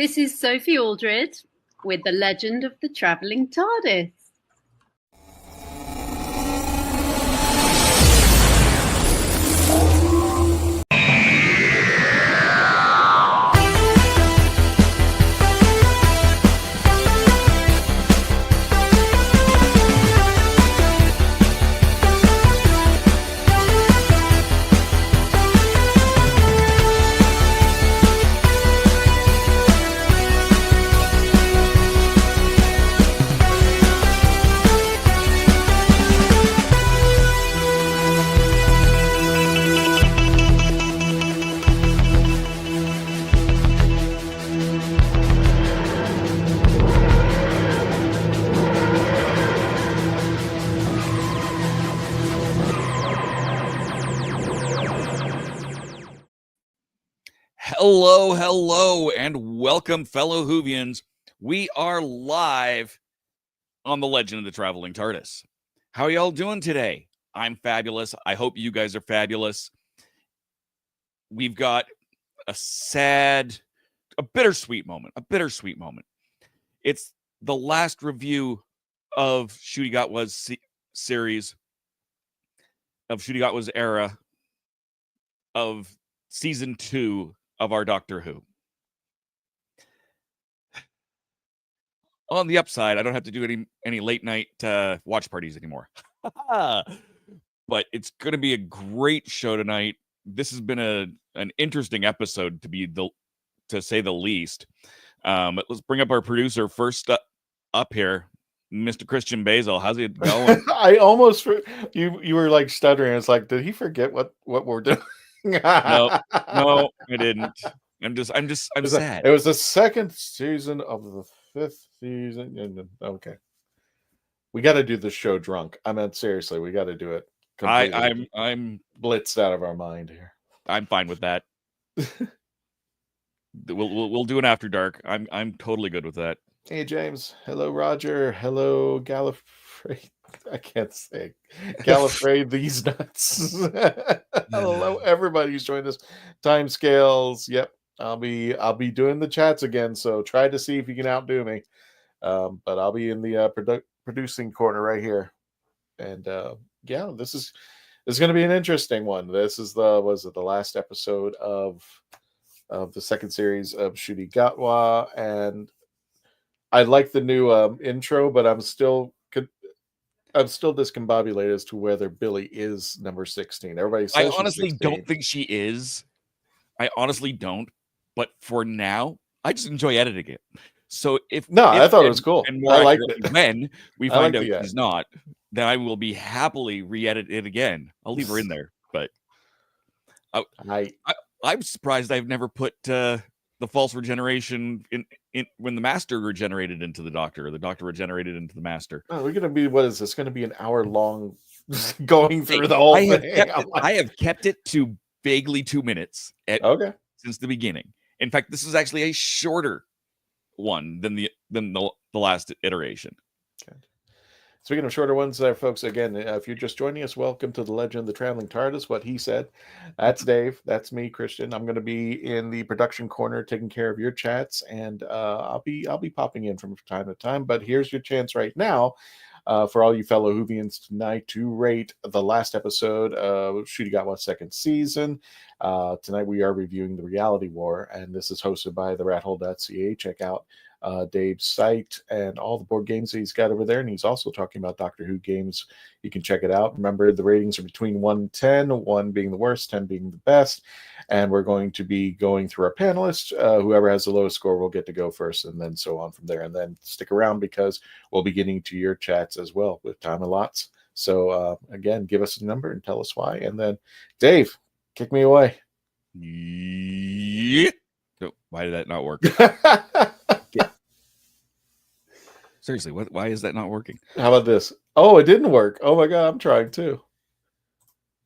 This is Sophie Aldred with The Legend of the Traveling TARDIS. Hello, and welcome, fellow Whovians. We are live on The Legend of the Traveling TARDIS. How are y'all doing today? I'm fabulous. I hope you guys are fabulous. We've got a bittersweet moment. It's the last review of Ncuti Gatwa's series, of Ncuti Gatwa's era, of season 2 of our Doctor Who. On the upside, I don't have to do any late night watch parties anymore. But it's going to be a great show tonight. This has been an interesting episode to say the least. Let's bring up our producer first up here, Mr. Christian Basil. How's it going? I almost you were like stuttering. It's like, did he forget what we're doing? No, I didn't. I'm sad. It was the second season of the 5th season. Okay, we got to do the show drunk. I meant seriously, we got to do it. I'm blitzed out of our mind here. I'm fine with that. We'll do an after dark. I'm totally good with that. Hey James, hello Roger, hello Gallifrey. I can't say Gallifrey these nuts. Hello everybody who's joined us. Timescales. Yep, I'll be doing the chats again. So try to see if you can outdo me. But I'll be in the producing corner right here. And yeah, this is going to be an interesting one. This is the last episode of the second series of Ncuti Gatwa, and I like the new intro, but I'm still discombobulated as to whether Billy is number 16. Everybody says I honestly don't think she is. I honestly don't. But for now, I just enjoy editing it. So I thought it was cool. And more I liked it. When we find out she's not, then I will be happily re-edit it again. I'll leave her in there. But I'm surprised I've never put the false regeneration in when the Master regenerated into the Doctor, or the Doctor regenerated into the Master. Oh, we're gonna be, what is this? Going to be an hour long going through the whole thing. I have kept it to vaguely 2 minutes. Since the beginning. In fact, this is actually a shorter one than the last iteration. Okay. Speaking of shorter ones there, folks, again, if you're just joining us, welcome to The Legend of the Traveling TARDIS, What He Said. That's Dave. That's me, Christian. I'm going to be in the production corner taking care of your chats, and I'll be popping in from time to time. But here's your chance right now for all you fellow Whovians tonight to rate the last episode of Ncuti Gatwa's second season. Tonight we are reviewing The Reality War, and this is hosted by TheRatHole.CA. Check out Dave's site and all the board games that he's got over there, and he's also talking about Doctor Who games. You can check it out. Remember, the ratings are between 1 and 10, 1 being the worst, 10 being the best, and we're going to be going through our panelists. Whoever has the lowest score will get to go first, and then so on from there. And then stick around, because we'll be getting to your chats as well with time allots. So again, give us a number and tell us why, and then Dave, kick me away. Yeah. Why did that not work? Seriously, why is that not working? How about this? Oh, it didn't work. Oh my God, I'm trying too.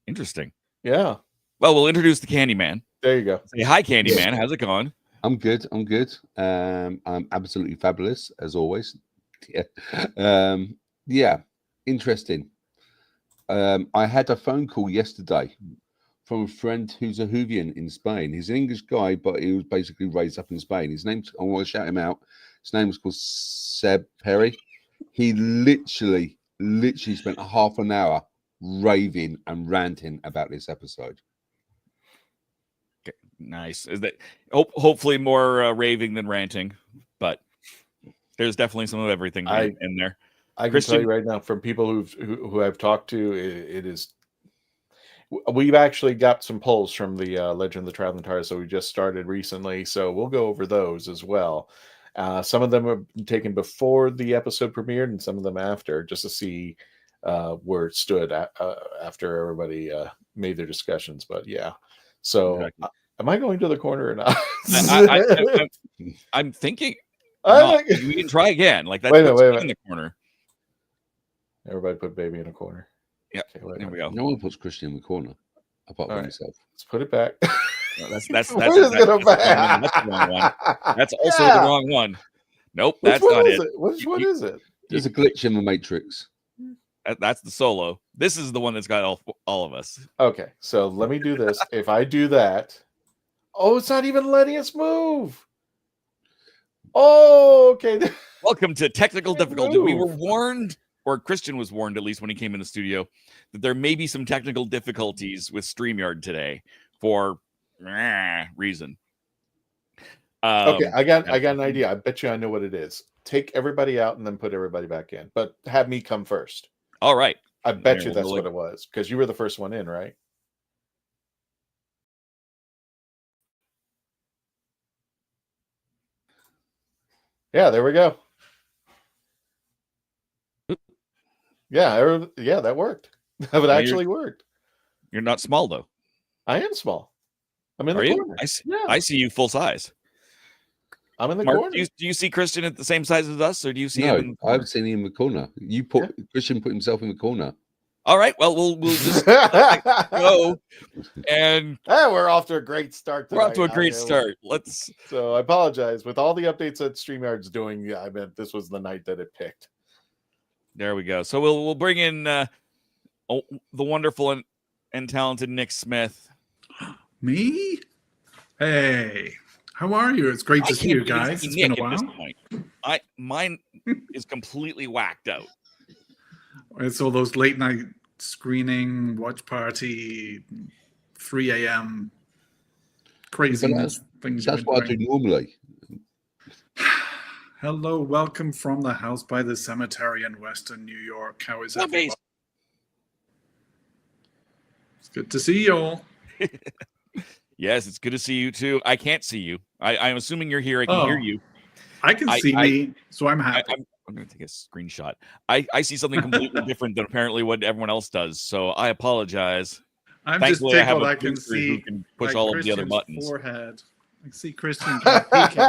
Interesting. Yeah. Well, we'll introduce the Candyman. There you go. Say hi, Candyman. How's it going? I'm good. I'm absolutely fabulous as always. Yeah. Interesting. I had a phone call yesterday from a friend who's a Whovian in Spain. He's an English guy, but he was basically raised up in Spain. His name's, I want to shout him out. His name was called Seb Perry. He literally spent half an hour raving and ranting about this episode. Okay, nice. Is that hopefully more raving than ranting, but there's definitely some of everything in there. I can tell you right now, from people who I've talked to, it is. We've actually got some polls from the Legend of the Traveling TARDIS, so we just started recently. So we'll go over those as well. Some of them were taken before the episode premiered, and some of them after, just to see where it stood after everybody made their discussions. But yeah, so exactly. Am I going to the corner or not? I'm thinking. I We can try again. Like that's wait a minute. in the corner. Everybody put baby in a corner. Yeah, okay, there we go. No one puts Christian in the corner apart from himself. Let's put it back. No, that's the wrong one. That's also the wrong one. Nope, that's not it. Which one is it? There's a glitch in the Matrix. That's the solo. This is the one that's got all of us. Okay, so let me do this. If I do that, it's not even letting us move. Oh, okay. Welcome to technical difficulty. We were warned, or Christian was warned, at least when he came in the studio, that there may be some technical difficulties with StreamYard today for reason. Okay, I got an idea. I bet you I know what it is. Take everybody out and then put everybody back in, but have me come first. All right. I bet you that's what it was, because you were the first one in, right? Yeah, there we go. Yeah, that worked. That actually worked. You're not small though. I am small. I'm in the corner. I see you full size. I'm in the Mark, corner. do you see Christian at the same size as us, or do you see him? No, I've seen him in the corner. Christian put himself in the corner. All right. Well, we'll just go. And we're off to a great start. We're off to a great start. Let's. So I apologize with all the updates that StreamYard's doing. Yeah, I meant this was the night that it picked. There we go. So we'll bring in the wonderful and talented Nick Smith. Me? Hey, how are you? It's great to see you guys. It's been a while. Mine is completely whacked out. It's all those late night screening, watch party, 3 a.m. craziness things. That's what I do normally. Hello, welcome from the house by the cemetery in Western New York. How is everybody? It's good to see you all. Yes, it's good to see you too. I can't see you. I'm assuming you're here. I can hear you. I can see me, so I'm happy. I'm going to take a screenshot. I see something completely different than apparently what everyone else does. So I apologize. I'm Thankfully, just tickled. I can see who can push all of the other buttons. Forehead. I see Christian peeking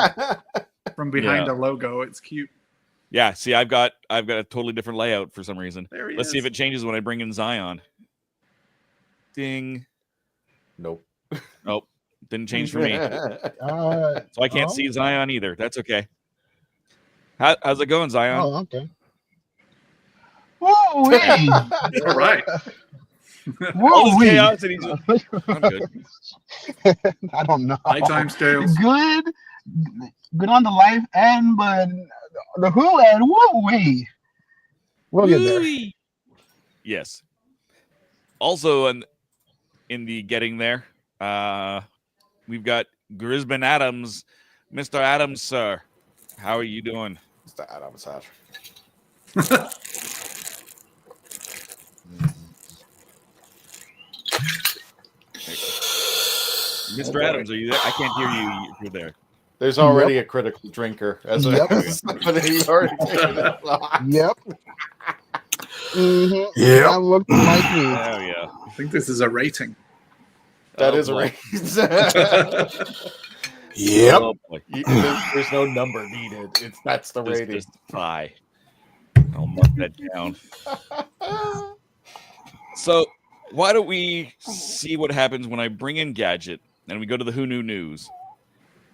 from behind a logo. It's cute. Yeah. See, I've got a totally different layout for some reason. Let's see if it changes when I bring in Zion. Ding. Nope. Nope. Didn't change for me. So I can't see Zion either. That's okay. How's it going, Zion? Oh, okay. Whoa, hey. All right. Whoa, chaos and I'm good. I don't know. Nighttime scales. Good on the life end, but the who and whoa, we'll get there. Yes. Also, in the getting there, we've got Grisbin Adams. Mr. Adams, sir. How are you doing? Mr. Adams, sir. Mr. Adams, are you there? I can't hear you if you're there. There's already a critical drinker. As somebody already taken it. Yep. Mm-hmm. Yeah. That looked like me. Oh, yeah. I think this is a rating. That is a rating. Yep. Oh, there's no number needed. That's the rating. Just pie. I'll mark that down. So why don't we see what happens when I bring in Gadget and we go to the Who Knew News,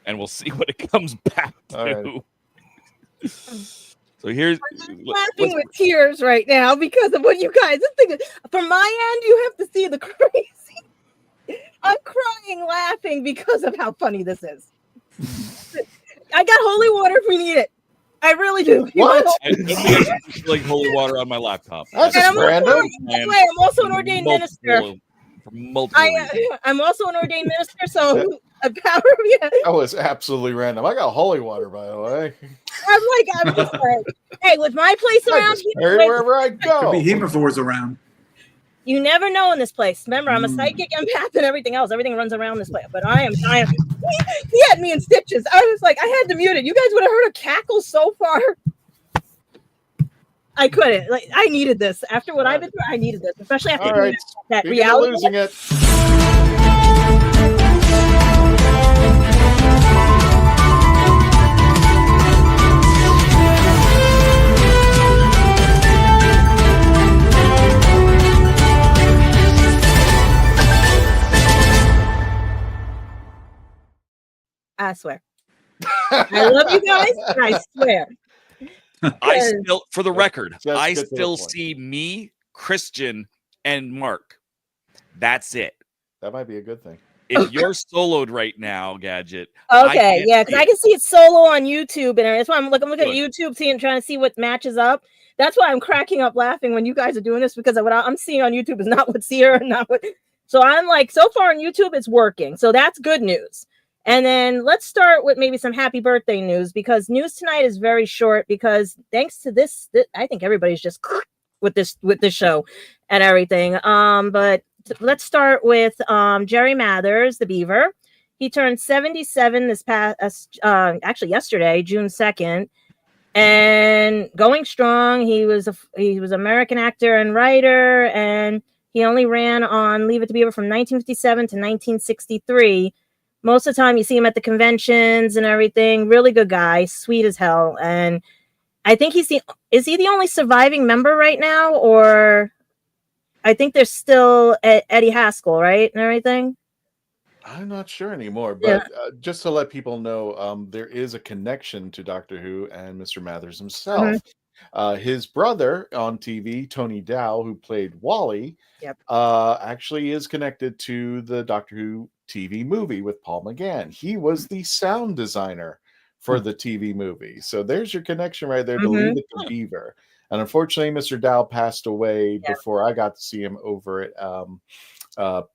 and we'll see what it comes back to. Right. So here's laughing with tears right now because of what you guys are thinking. From my end, you have to see the crazy. I'm crying laughing because of how funny this is. I got holy water if we need it. I really do. What? I think I should just like holy water on my laptop. That's And just random. I'm also an ordained minister. I'm also an ordained minister, so a power of That was absolutely random. I got holy water, by the way. I'm just like, hey, with my place I around just here, carry it wherever I Could go. be herbivores around. you never know in this place. Remember, I'm a psychic empath and everything else. Everything runs around this place. But I am. He had me in stitches. I was like, I had to mute it. You guys would have heard a cackle so far. I couldn't. Like, I needed this. After what I've been through, I needed this, especially after All right. that Speaking of reality. losing it. I swear. I love you guys, and I swear. I still, for the record, Just I get to the still point. see me, Christian, and Mark. That's it. That might be a good thing. If you're soloed right now, Gadget. Okay, yeah, because I can see it solo on YouTube, and that's why I'm looking at Good. YouTube, trying to see what matches up. That's why I'm cracking up laughing when you guys are doing this, because what I'm seeing on YouTube is not what's here, not what. So I'm like, so far on YouTube, it's working. So that's good news. And then let's start with maybe some happy birthday news, because news tonight is very short, because thanks to this I think everybody's just with this show and everything. But let's start with Jerry Mathers, the Beaver. He turned 77 this past actually yesterday, June 2nd, and going strong. He was American actor and writer, and he only ran on Leave It to Beaver from 1957 to 1963. Most of the time you see him at the conventions and everything. Really good guy, sweet as hell. And I think is he the only surviving member right now? Or I think there's still Eddie Haskell, right? And everything. I'm not sure anymore, but just to let people know, there is a connection to Doctor Who and Mr. Mathers himself. His brother on TV, Tony Dow, who played Wally, actually is connected to the Doctor Who TV movie with Paul McGann. He was the sound designer for the TV movie. So there's your connection right there to Leave It to Beaver. And unfortunately, Mr. Dow passed away before I got to see him over at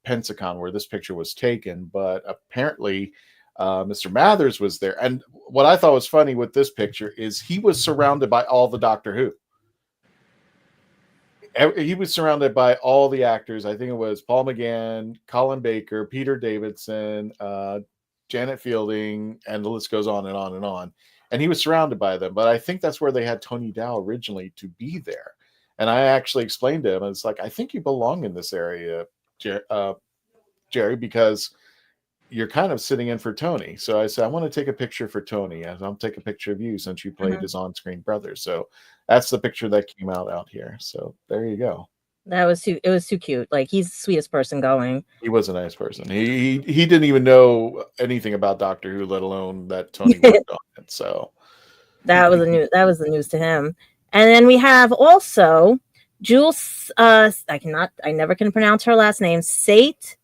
Pensacon, where this picture was taken. But apparently, Mr. Mathers was there. And what I thought was funny with this picture is he was surrounded by all the Doctor Who. He was surrounded by all the actors. I think it was Paul McGann, Colin Baker, Peter Davidson, Janet Fielding, and the list goes on and on and on. And he was surrounded by them. But I think that's where they had Tony Dow originally to be there. And I actually explained to him, it's like, I think you belong in this area, Jerry, because you're kind of sitting in for Tony. So I said, I want to take a picture for Tony. I'll take a picture of you since you played his on-screen brother. So that's the picture that came out here. So there you go. It was too cute. Like, he's the sweetest person going. He was a nice person. He didn't even know anything about Doctor Who, let alone that Tony worked on it. So that was the news to him. And then we have also Jules. I never can pronounce her last name. State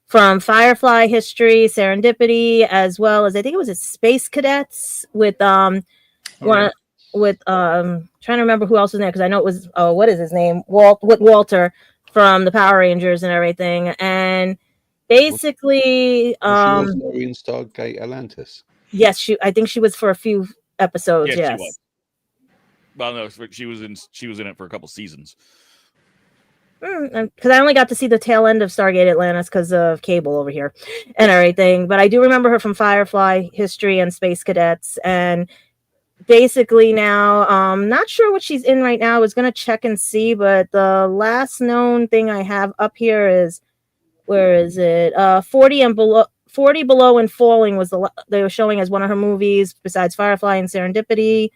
from Firefly History, Serendipity, as well as I think it was a Space Cadets with trying to remember who else was in there, because I know it was what is his name, Walter from the Power Rangers and everything. And basically she was in Stargate Atlantis. Yes, I think she was for a few episodes. Yes. She was. Well, no, she was in it for a couple seasons. Because I only got to see the tail end of Stargate Atlantis because of cable over here and everything. But I do remember her from Firefly History and Space Cadets. And basically now, not sure what she's in right now. I was going to check and see, but the last known thing I have up here is, where is it? 40 Below and Falling was they were showing as one of her movies besides Firefly and Serenity,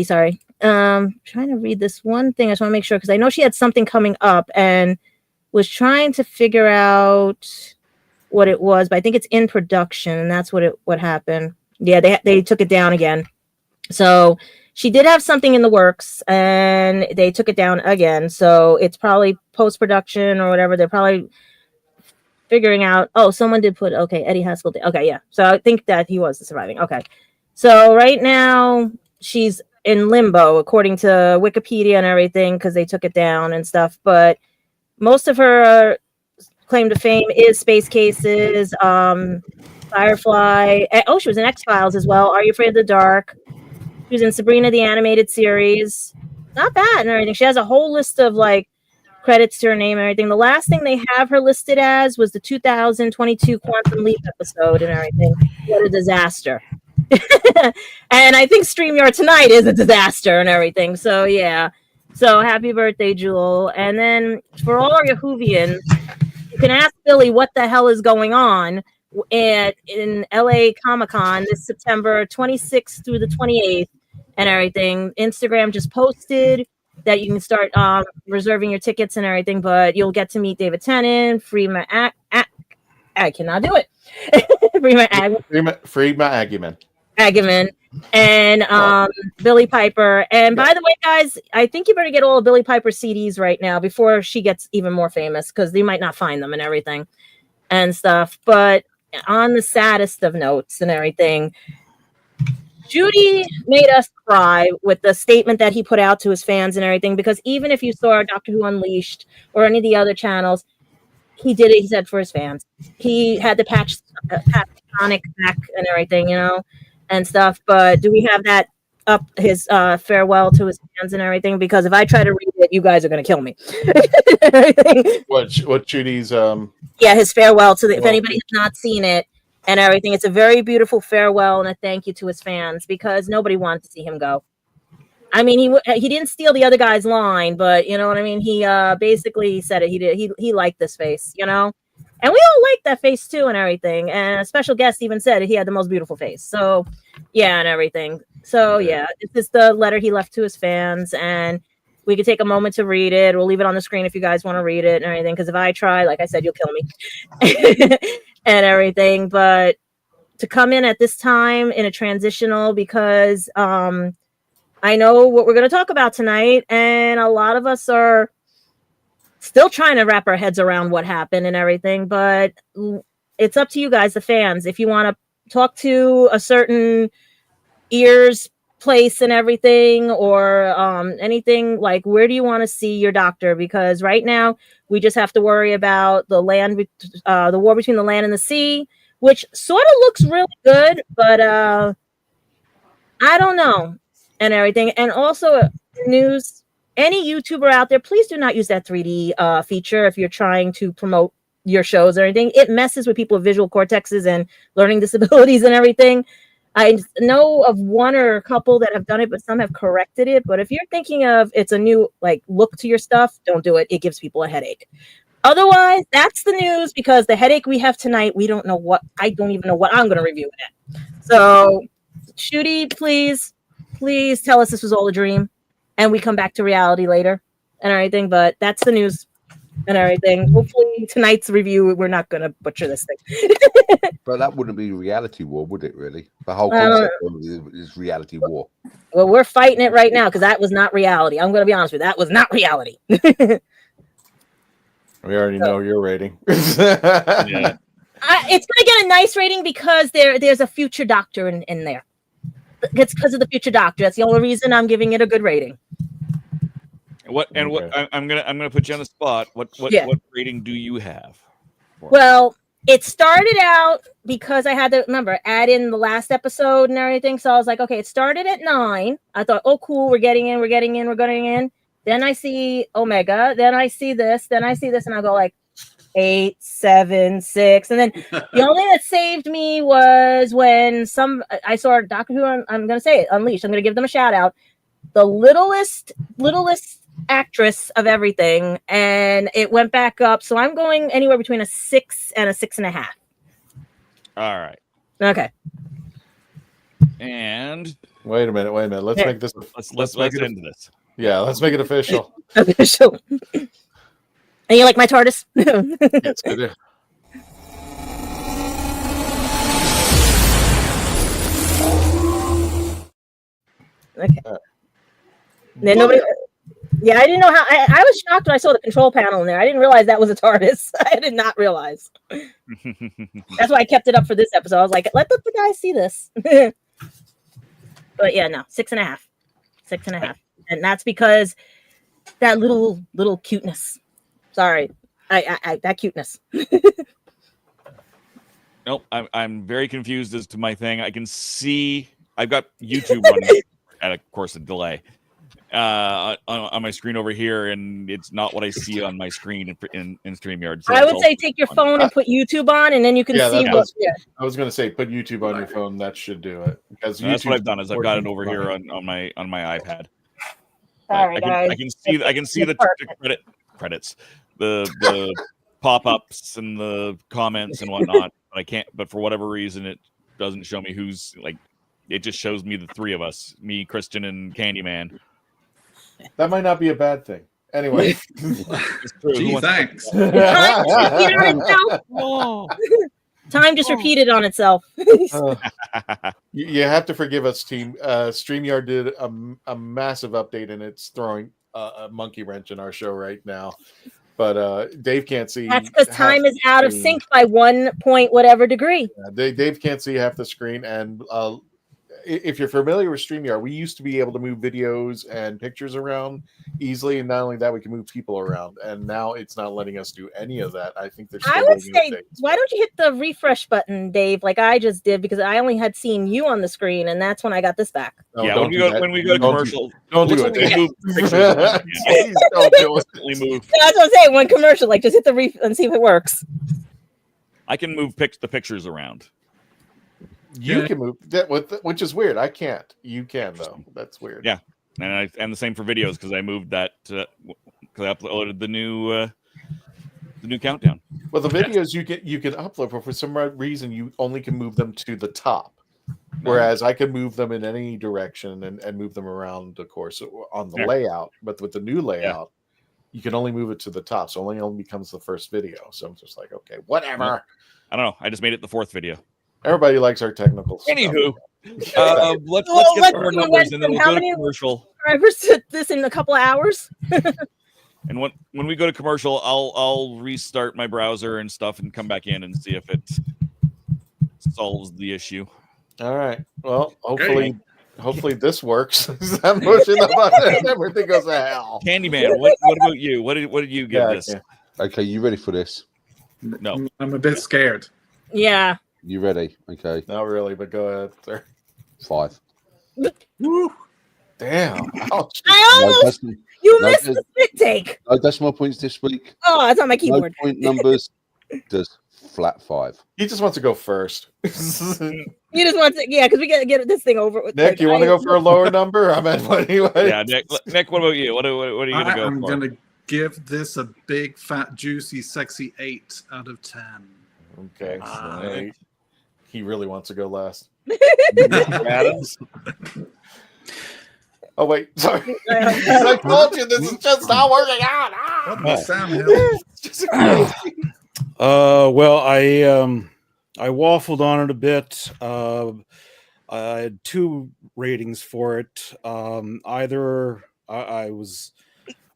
sorry. Trying to read this one thing. I just want to make sure, because I know she had something coming up and was trying to figure out what it was, but I think it's in production, and that's what happened. Yeah, they took it down again. So she did have something in the works, and they took it down again. So it's probably post-production or whatever. They're probably figuring out. Oh, someone did put Eddie Haskell. Okay, yeah. So I think that he was surviving. Okay, so right now she's in limbo according to Wikipedia and everything because they took it down and stuff. But most of her claim to fame is Space Cases, Firefly. Oh, she was in X-Files as well. Are You Afraid of the Dark? She was in Sabrina the Animated Series. Not bad and everything. She has a whole list of like credits to her name and everything. The last thing they have her listed as was the 2022 Quantum Leap episode and everything. What a disaster. And I think StreamYard Tonight is a disaster and everything. So yeah. So happy birthday, Jewel. And then for all our Yahoovians, you can ask Billy what the hell is going on in LA Comic-Con this September 26th through the 28th and everything. Instagram just posted that you can start reserving your tickets and everything, but you'll get to meet David Tennant, I cannot do it. Freema Agyeman, and Billy Piper. And by the way, guys, I think you better get all of Billy Piper's CDs right now before she gets even more famous, because you might not find them and everything and stuff. But on the saddest of notes and everything, Judy made us cry with the statement that he put out to his fans and everything, because even if you saw Doctor Who Unleashed or any of the other channels, he did it, he said, for his fans. He had the patch Sonic back and everything, and stuff. But do we have that up, his farewell to his fans and everything? Because if I try to read it, you guys are going to kill me. What Judy's yeah, his farewell to if anybody has not seen it and everything, it's a very beautiful farewell and a thank you to his fans, because nobody wanted to see him go. I mean, he didn't steal the other guy's line, but you know what I mean. He basically said it. He liked this face, and we all like that face too and everything. And a special guest even said he had the most beautiful face. So yeah, and everything. So yeah, this is the letter he left to his fans, and we could take a moment to read it. We'll leave it on the screen if you guys want to read it and everything. Because if I try, like I said, you'll kill me and everything. But to come in at this time in a transitional, because I know what we're going to talk about tonight, and a lot of us are still trying to wrap our heads around what happened and everything, but it's up to you guys, the fans. If you want to talk to a certain ears place and everything, or anything, like where do you want to see your doctor? Because right now we just have to worry about the war between the land and the sea, which sort of looks really good, but I don't know. And everything. And also news, any YouTuber out there, please do not use that 3D feature if you're trying to promote your shows or anything. It messes with people with visual cortexes and learning disabilities and everything. I know of one or a couple that have done it, but some have corrected it. But if you're thinking of it's a new look to your stuff, don't do it. It gives people a headache. Otherwise, that's the news, because the headache we have tonight, I don't even know what I'm going to review it at. So, Shooty, please tell us this was all a dream and we come back to reality later and everything. But that's the news and everything. Hopefully tonight's review, we're not going to butcher this thing. But that wouldn't be reality war, would it, really? The whole concept is reality war. Well, we're fighting it right now, because that was not reality. I'm going to be honest with you. That was not reality. We already know your rating. Yeah. It's going to get a nice rating because there's a future doctor in there. It's because of the future doctor. That's the only reason I'm giving it a good rating. I'm gonna put you on the spot. What rating do you have? Well, it started out because I had to add in the last episode and everything. So I was like, okay, it started at 9. I thought, oh, cool, we're getting in. Then I see Omega. Then I see this. And I go like 8, 7, 6, and then the only that saved me was when I saw Doctor Who. I'm gonna say it, Unleashed. I'm gonna give them a shout out. The littlest actress of everything, and it went back up. So I'm going anywhere between a 6 and a 6.5. All right. Okay. And wait a minute. Let's make this. Let's end this. Yeah, let's make it official. Official. And you like my TARDIS? Yes, I do. Okay. Then nobody. Yeah, I didn't know how. I was shocked when I saw the control panel in there. I didn't realize that was a TARDIS. I did not realize. That's why I kept it up for this episode. I was like, let the guys see this. But yeah, no, 6.5, 6.5, and that's because that little cuteness. Sorry, I that cuteness. Nope, I'm very confused as to my thing. I can see I've got YouTube running at, of course, a delay on my screen over here, and it's not what I see on my screen in StreamYard. So I would say take your phone and put YouTube on, and then you can see what. Yeah. I was going to say put YouTube on your phone. That should do it. Because that's what I've done. Is I've got it over here on my iPad. Sorry, guys. I can see the credits, the pop-ups and the comments and whatnot. But I can't. But for whatever reason, it doesn't show me who's like. It just shows me the three of us: me, Christian, and Candyman. That might not be a bad thing. Anyway, Gee, thanks. Time just repeated on itself. You have to forgive us, team. StreamYard did a massive update, and it's throwing a monkey wrench in our show right now. But Dave can't see. That's because time is out of sync by 1 point whatever degree. Yeah, Dave can't see half the screen, and if you're familiar with StreamYard, we used to be able to move videos and pictures around easily, and not only that, we can move people around. And now it's not letting us do any of that. I think there's. I would say, why don't you hit the refresh button, Dave, like I just did, because I only had seen you on the screen, and that's when I got this back. No, yeah, when we go to commercial, don't do it. Please don't do it. Move. That's what I'm saying. When commercial, like just hit the and see if it works. I can move the pictures around. You can move that, which is weird. I can't. You can though. That's weird. Yeah, and the same for videos because I moved that because I uploaded the new countdown. Well, the videos you can upload, but for some reason you only can move them to the top, whereas I can move them in any direction and move them around, of course, on the layout. But with the new layout, you can only move it to the top, so only becomes the first video. So I'm just like, okay, whatever. I don't know. I just made it the fourth video. Everybody likes our technical stuff. Anywho, let's get some more numbers and then we'll go to commercial. Subscribers to this in a couple of hours. And when we go to commercial, I'll restart my browser and stuff and come back in and see if it solves the issue. All right. Well, hopefully this works. I'm pushing the button. Everything goes to hell. Candyman, what about you? What did you give this? Okay, you ready for this? No, I'm a bit scared. Yeah. You ready? Okay. Not really, but go ahead, sir. 5. Woo. Damn. Ouch. I almost missed the spit take. No decimal points this week. Oh, it's on my keyboard. No point numbers. Just flat 5. He just wants to go first. You just want to, because we got to get this thing over with. Nick, you want to go for a lower number? I meant anyway. Yeah, Nick, what about you? What are you gonna go for? I'm gonna give this a big, fat, juicy, sexy 8 out of 10. Okay. He really wants to go last. Adams. Oh wait, sorry. I told you this is just not working out. Well, I waffled on it a bit. I had 2 ratings for it. Either I was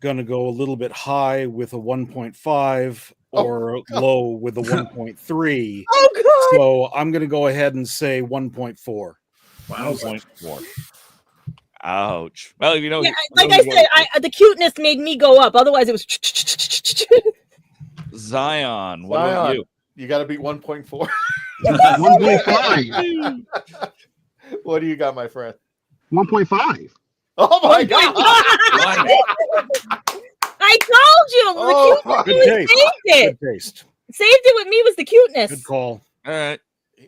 going to go a little bit high with a 1.5 or low with a 1.3. Oh, God. So I'm going to go ahead and say 1.4. Wow, 1.4. Ouch. Well, like I said, the cuteness made me go up. Otherwise, it was. Zion, what about you? You got to beat 1.4. 1.5. What do you got, my friend? 1.5. Oh my God! I told you. Good taste. Saved it. Good taste. Saved it with me was the cuteness. Good call. All right.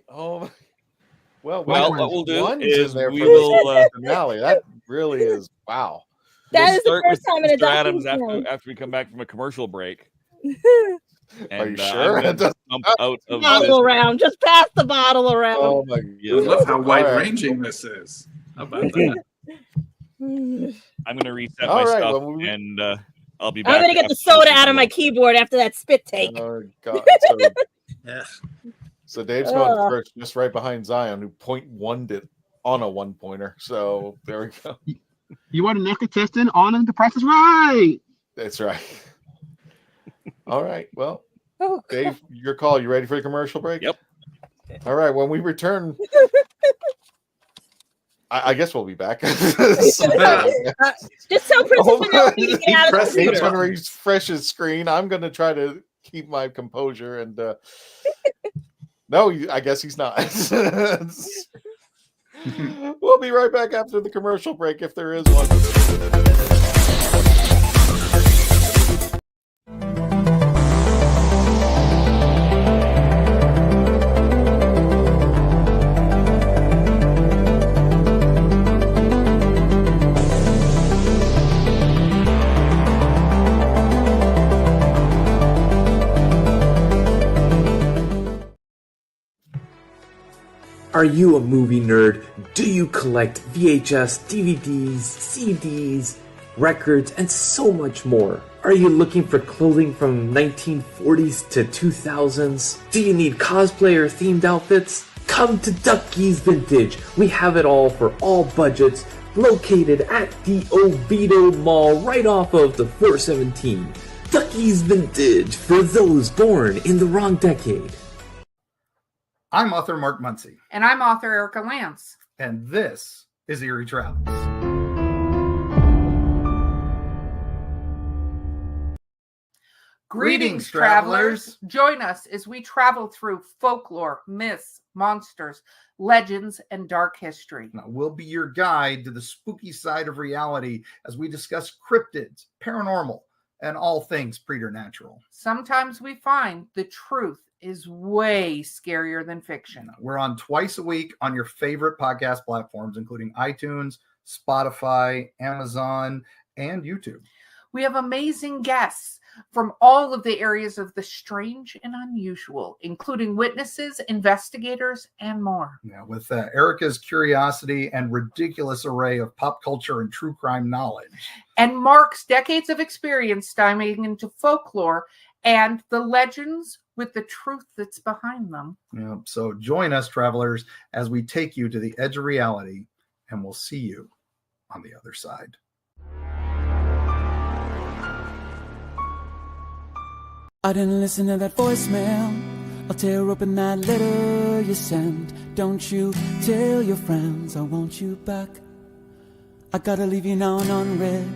Oh. Well, what we'll do is we will finale. That really is wow. That is the first time in a Adams after we come back from a commercial break. And, are you sure? Bottle around. Just pass the bottle around. Oh my God! I love how wide-ranging this is. How about that? I'm gonna reset my stuff and I'll be back. I'm gonna get the soda out of my keyboard after that spit take. Oh God! Yeah. So Dave's going first, just right behind Zion, who .1'd it on a 1-pointer. So there we go. You are the next contestant on The Price is Right. That's right. All right. Well, Oh, Dave, your call. You ready for the commercial break? Yep. All right. When we return, I guess we'll be back. just tell Princess Penelope to get out of the Dave's computer. going to refresh his screen. I'm going to try to keep my composure. And no, I guess he's not. We'll be right back after the commercial break if there is one. Are you a movie nerd? Do you collect VHS, DVDs, CDs, records, and so much more? Are you looking for clothing from 1940s to 2000s? Do you need cosplay or themed outfits? Come to Ducky's Vintage. We have it all for all budgets, located at the Oviedo Mall right off of the 417. Ducky's Vintage for those born in the wrong decade. I'm author Mark Muncy. And I'm author Erica Lance. And this is Eerie Travels. Greetings, travelers. Join us as we travel through folklore, myths, monsters, legends, and dark history. Now, we'll be your guide to the spooky side of reality as we discuss cryptids, paranormal, and all things preternatural. Sometimes we find the truth is way scarier than fiction. We're on twice a week on your favorite podcast platforms, including iTunes, Spotify, Amazon, and YouTube. We have amazing guests from all of the areas of the strange and unusual, including witnesses, investigators, and more. Yeah, with Erica's curiosity and ridiculous array of pop culture and true crime knowledge. And Mark's decades of experience diving into folklore and the legends with the truth that's behind them. Yeah, so join us, travelers, as we take you to the edge of reality, and we'll see you on the other side. I didn't listen to that voicemail. I'll tear open that letter you sent. Don't you tell your friends I want you back. I gotta leave you now and unread,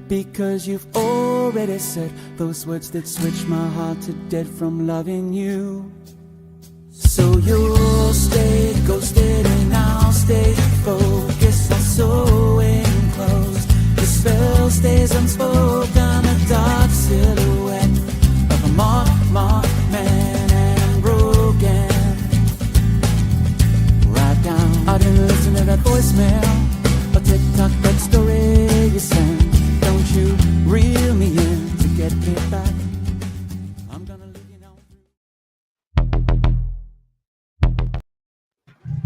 because you've already said those words that switch my heart to dead from loving you. So you'll stay ghosted and I'll stay focused on sewing clothes. The spell stays unspoken, a dark silhouette of a marked man and broken. Right down, I didn't listen to that voicemail or TikTok, that story you sent. Don't you reel me in to get me back. I'm gonna leave you now.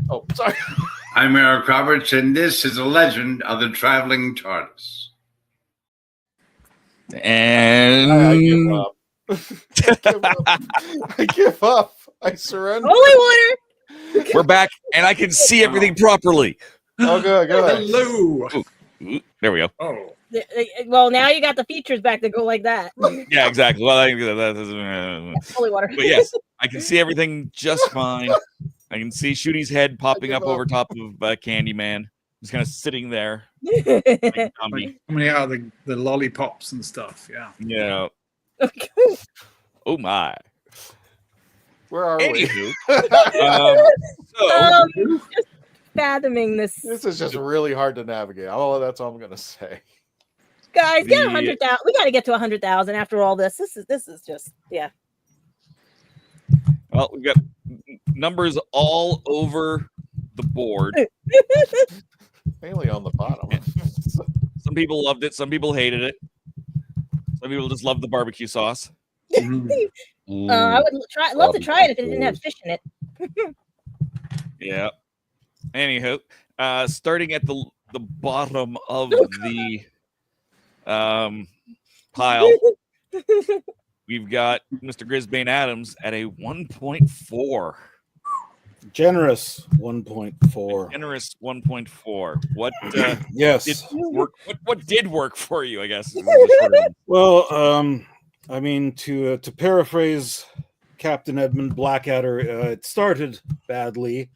Oh, sorry. I'm Eric Roberts, and this is a legend of the Traveling TARDIS. And I give up. I give up. I surrender. Holy water. We're back, and I can see everything properly. Oh, good. Hello. Ooh, there we go. Oh. Well, now you got the features back that go like that. Yeah, exactly. Well, that's Holy water. but yes, I can see everything just fine. I can see Shooty's head popping up over top of Candyman. He's kind of sitting there. Like Like coming out of the lollipops and stuff. Yeah. Yeah. Oh my. Where are we? Just fathoming this. This is just really hard to navigate. That's all I'm gonna say. Guys, get 100,000. We got to get to 100,000 after all this. This is just Well, we've got numbers all over the board. Mainly on the bottom. Some people loved it. Some people hated it. Some people just loved the barbecue sauce. I would love to try it if it didn't have fish in it. Yeah. Anywho, starting at the bottom of the pile, we've got Mr. Grisbane Adams at a 1.4. Generous 1.4. Generous 1.4. What? Yes. Did work? What did work for you? I guess. Well, I mean, to paraphrase Captain Edmund Blackadder, it started badly.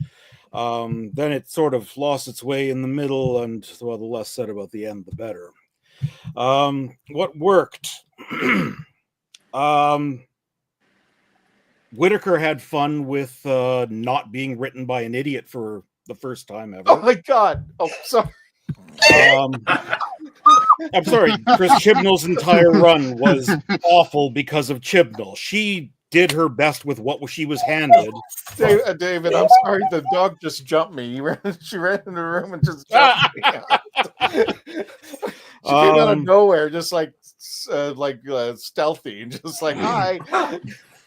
Then it sort of lost its way in the middle, and well, the less said about the end, the better. What worked? Whitaker had fun with not being written by an idiot for the first time ever. Oh my God! Oh, sorry. I'm sorry. Chris Chibnall's entire run was awful because of Chibnall. She did her best with what she was handed. David, I'm sorry. The dog just jumped me. She ran in the room and just jumped me. She came out of nowhere, just like stealthy, and just like, hi.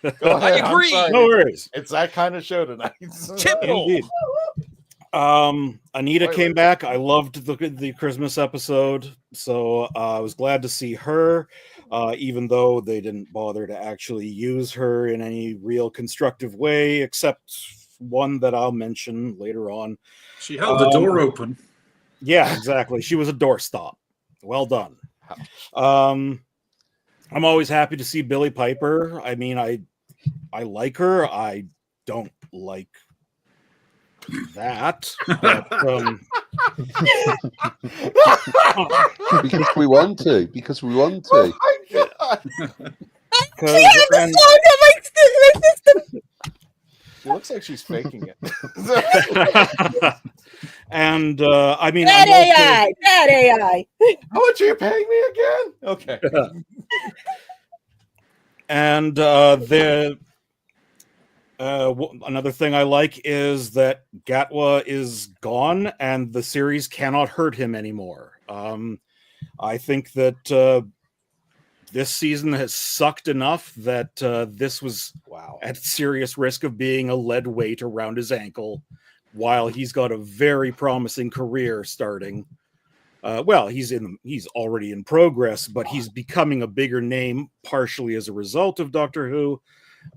Go ahead. I agree. No worries. It's that kind of show tonight. Indeed. Anita came back. I loved the Christmas episode, so I was glad to see her, even though they didn't bother to actually use her in any real constructive way, except one that I'll mention later on. She held the door open. Yeah, exactly. She was a doorstop. Well done. I'm always happy to see Billie Piper. I mean, I like her. I don't like that. But, because we want to. Because we want to. Oh my God. She looks like she's faking it. And I mean, Bad AI. How much are you paying me again? Okay. And another thing I like is that Gatwa is gone and the series cannot hurt him anymore. I think that this season has sucked enough that this was at serious risk of being a lead weight around his ankle while he's got a very promising career starting. Well, he's already in progress, but he's becoming a bigger name partially as a result of Doctor Who.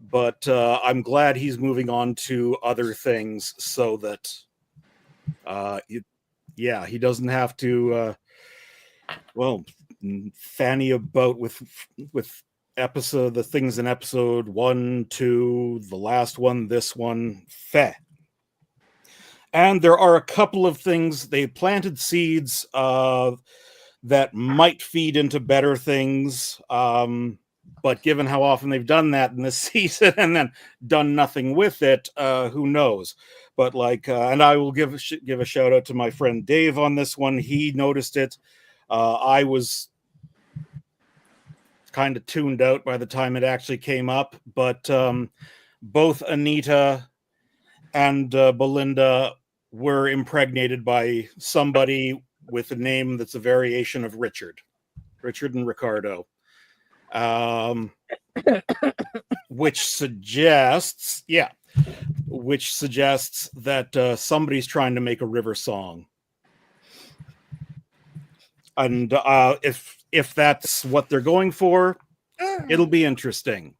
But I'm glad he's moving on to other things so that, he doesn't have to, fanny about with the things in episode 1, 2, the last one, this one, And there are a couple of things. They planted seeds that might feed into better things. But given how often they've done that in this season and then done nothing with it, who knows? But and I will give a shout out to my friend Dave on this one. He noticed it. I was kind of tuned out by the time it actually came up. But both Anita and Belinda were impregnated by somebody with a name that's a variation of Richard and Ricardo. Which suggests that somebody's trying to make a river song. And if that's what they're going for, it'll be interesting.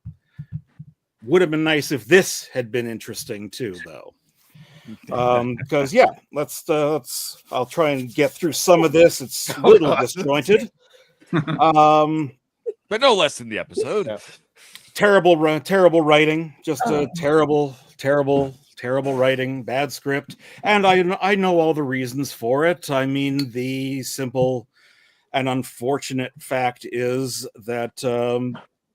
Would have been nice if this had been interesting too, though. Because I'll try and get through some of this. It's a little disjointed. But no less than the episode. Yeah. Terrible writing. Just terrible writing. Bad script. And I know all the reasons for it. I mean, the simple and unfortunate fact is that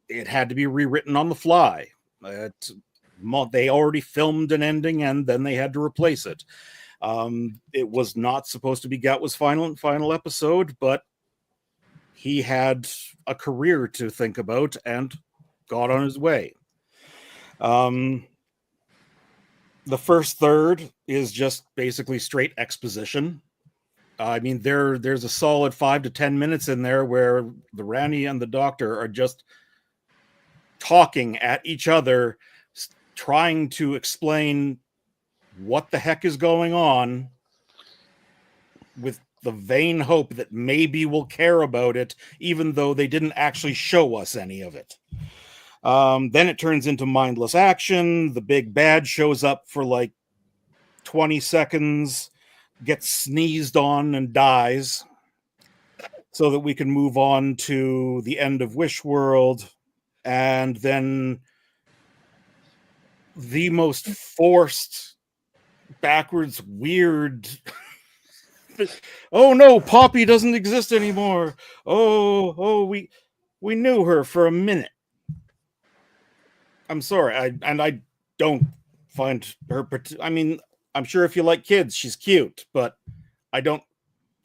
it had to be rewritten on the fly. They already filmed an ending and then they had to replace it. It was not supposed to be Gatwa's final episode, but he had a career to think about and got on his way. The first third is just basically straight exposition. I mean, there's a solid 5 to 10 minutes in there where the Rani and the Doctor are just talking at each other, trying to explain what the heck is going on with the vain hope that maybe we'll care about it, even though they didn't actually show us any of it. Then it turns into mindless action. The big bad shows up for 20 seconds, gets sneezed on and dies, so that we can move on to the end of Wish World, and then the most forced, backwards, weird. Oh no, Poppy doesn't exist anymore. We knew her for a minute. I'm sorry, I don't find her. I mean, I'm sure if you like kids, she's cute, but I don't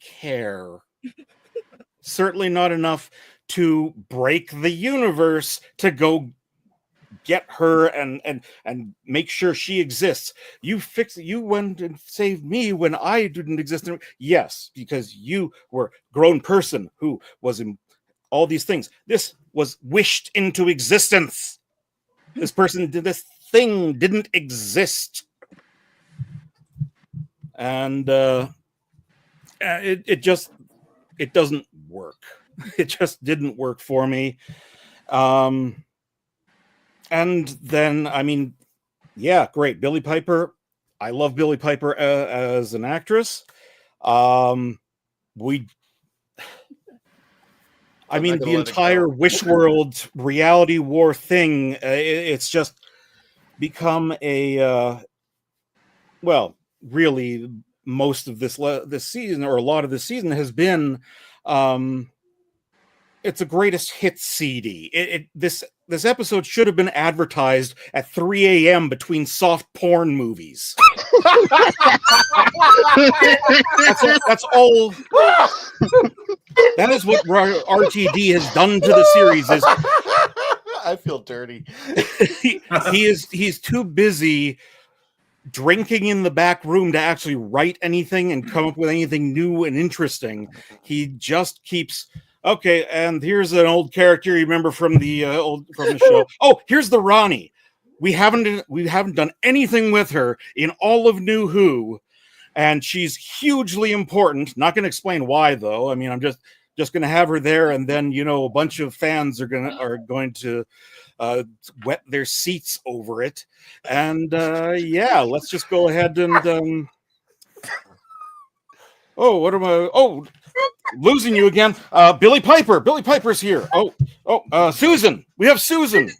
care. Certainly not enough to break the universe to go get her and make sure she exists. You went and saved me when I didn't exist. Yes, because you were a grown person who was in all these things. This was wished into existence. This person did this thing didn't exist. And it doesn't work. It just didn't work for me. And then, I mean, yeah, great. Billie Piper. I love Billie Piper as an actress. The entire Wish World reality war thing, it's just become a, really most of this season, or a lot of this season, has been it's a greatest hits CD. This episode should have been advertised at 3 a.m. between soft porn movies. That's all. That is what RTD has done to the series. I feel dirty. He's too busy drinking in the back room to actually write anything and come up with anything new and interesting. He just keeps, okay, and here's an old character you remember from the show. Oh, here's the Ronnie. We haven't done anything with her in all of New Who, and she's hugely important. Not going to explain why, though. I mean, I'm just going to have her there, and then a bunch of fans are going to wet their seats over it. And let's just go ahead and losing you again. Billie Piper's here. Susan, we have Susan.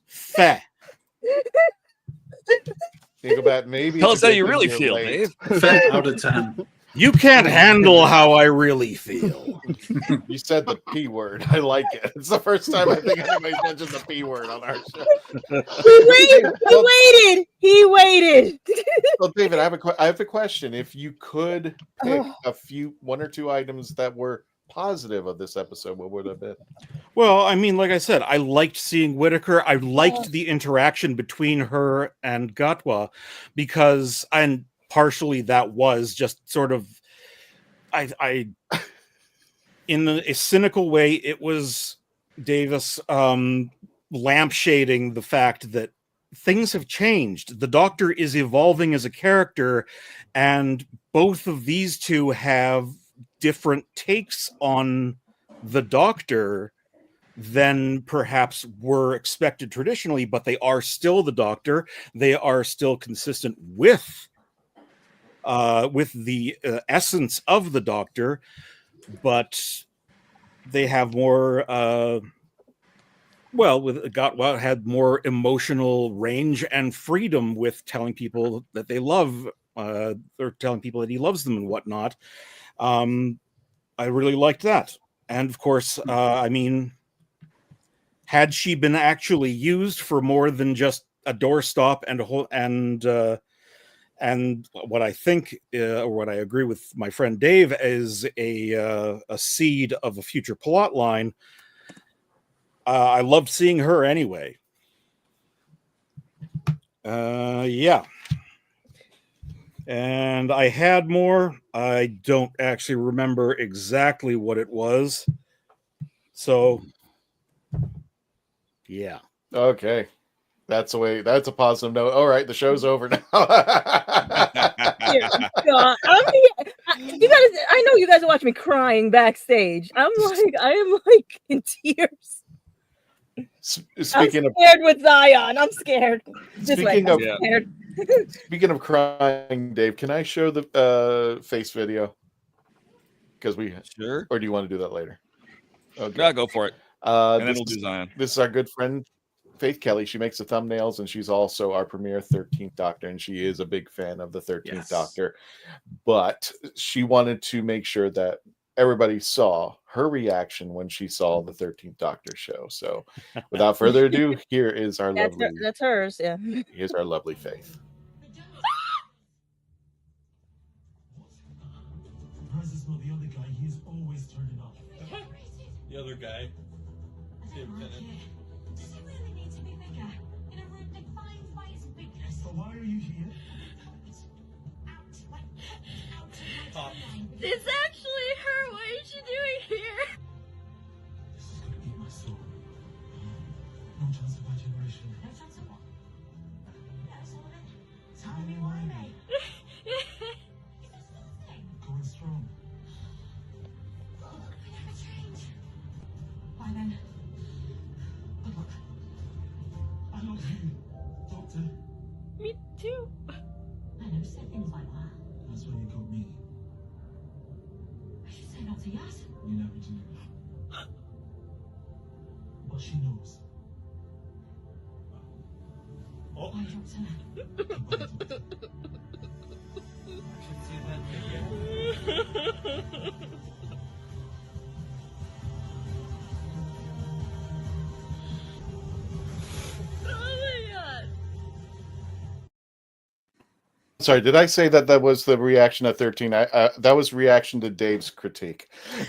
Feh. Think about maybe. Tell us how you really feel, Dave. Out of 10. You can't handle how I really feel. You said the P word. I like it. It's the first time I think anybody's mentioned the P word on our show. He waited. Well, David, I have a question. If you could pick one or two items that were positive of this episode, what would it have been? Well, I mean, like I said, I liked seeing Whittaker. I liked the interaction between her and Gatwa, because partially that was just sort of, I in a cynical way, it was Davis lampshading the fact that things have changed. The Doctor is evolving as a character, and both of these two have different takes on the Doctor than perhaps were expected traditionally, but they are still the Doctor. They are still consistent with the essence of the Doctor, but they have more with Gatwa had more emotional range and freedom with telling people that they love, or telling people that he loves them and whatnot. I really liked that. And of course, I mean, had she been actually used for more than just a doorstop and what I think, or what I agree with my friend Dave, is a seed of a future plot line. I loved seeing her anyway. Yeah. And I had more. I don't actually remember exactly what it was. So, yeah. Okay. That's a positive note. All right, the show's over now. God. You guys, I know you guys are watching me crying backstage. I am like in tears. Speaking I'm scared with Zion. I'm scared. Speaking of Speaking of crying, Dave, can I show the face video? Because we sure. Or do you want to do that later? Okay, yeah, go for it. And then we'll do Zion. This is our good friend Faith Kelly. She makes the thumbnails, and she's also our premier 13th Doctor, and she is a big fan of the 13th Doctor. But she wanted to make sure that everybody saw her reaction when she saw the 13th Doctor show. So, without further ado, here is our lovely. That's hers. Yeah. Here's our lovely Faith. Is not the other guy, he is always turning up. The other guy? The lieutenant. Does it really need to be bigger? In a room defined by its bigness? So why are you here? It's actually her. What is she doing here? This is gonna eat my soul. No chance of my generation. No chance of what? That's all of it. Tell me why, mate. Going strong. We never change. Why then? I love you, Doctor. Me too. I never said things like that. That's why you got me. I should say not to Yas. You never do. But she knows. Oh. Bye, Doctor. Goodbye, Doctor. I should see that again. Oh my god. Sorry, did I say that was the reaction at 13? That was reaction to Dave's critique.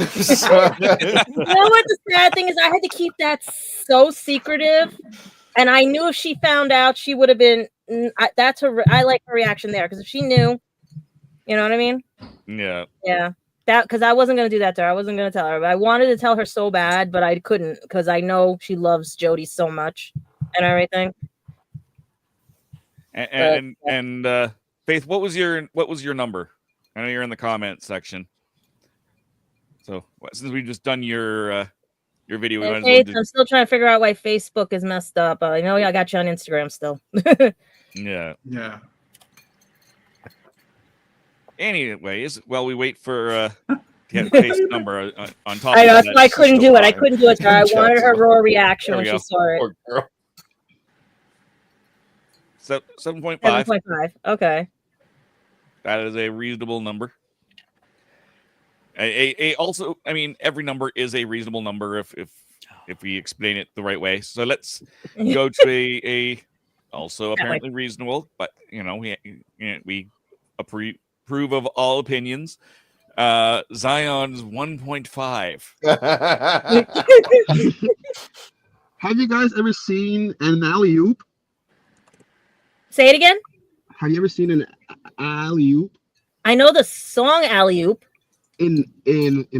So, you know what the sad thing is? I had to keep that so secretive, and I knew if she found out, she would have been. That's her. I like her reaction there because if she knew, you know what I mean? Yeah. Yeah. That because I wasn't gonna do that to her. I wasn't gonna tell her. But I wanted to tell her so bad, but I couldn't because I know she loves Jodie so much and everything. And Faith, what was your number? I know you're in the comments section. So since we've just done your video, we might as well Faith, I'm still trying to figure out why Facebook is messed up. I know I got you on Instagram still. Yeah. Yeah. Anyways, while we wait for Faith's number on top. I know of that's why I couldn't do it. I couldn't do it to her. I wanted her raw reaction when she saw it. 7.5. 7.5. Okay. That is a reasonable number. Also, I mean, every number is a reasonable number if we explain it the right way. So let's go to a also apparently reasonable, but we approve of all opinions. Zion's 1.5. Have you guys ever seen an alley-oop? Say it again. Have you ever seen an alley-oop? I know the song alley-oop. In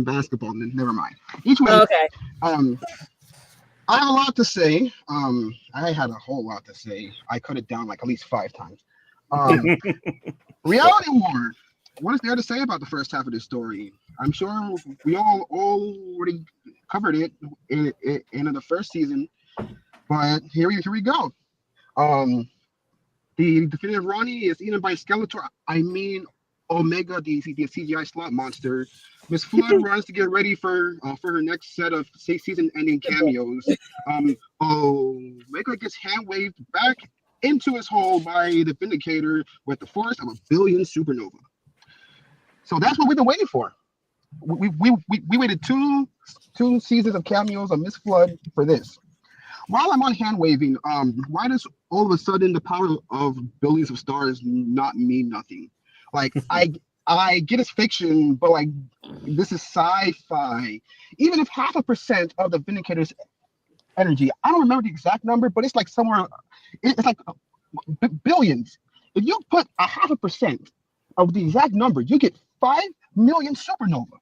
basketball, never mind. Each way, okay. I have a lot to say. I had a whole lot to say. I cut it down like at least 5 times. Reality War. What is there to say about the first half of this story? I'm sure we all already covered it in the first season, but here we go. The definitive Ronnie is eaten by Skeletor. I mean, Omega, the CGI slot monster. Miss Flood runs to get ready for her next set of season-ending cameos. Omega gets hand-waved back into his hole by the Vindicator with the force of a billion supernova. So that's what we've been waiting for. We waited two seasons of cameos of Miss Flood for this. While I'm on hand waving, why does all of a sudden the power of billions of stars not mean nothing? Like I get it's fiction, but like this is sci-fi. Even if 0.5% of the Vindicator's energy, I don't remember the exact number, but it's like somewhere, it's like billions. If you put 0.5% of the exact number, you get 5 million supernova.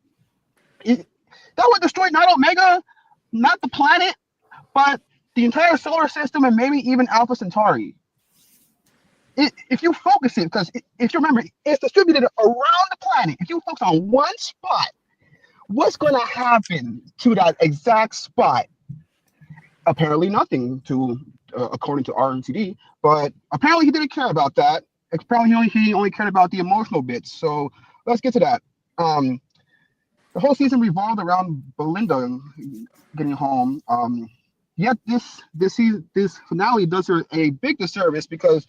That would destroy not Omega, not the planet, but the entire solar system and maybe even Alpha Centauri. If you focus it, because if you remember, it's distributed around the planet. If you focus on one spot, what's going to happen to that exact spot? Apparently nothing, according to RMTD, but apparently he didn't care about that. apparently he only cared about the emotional bits. So let's get to that. The whole season revolved around Belinda getting home. Yet this finale does her a big disservice because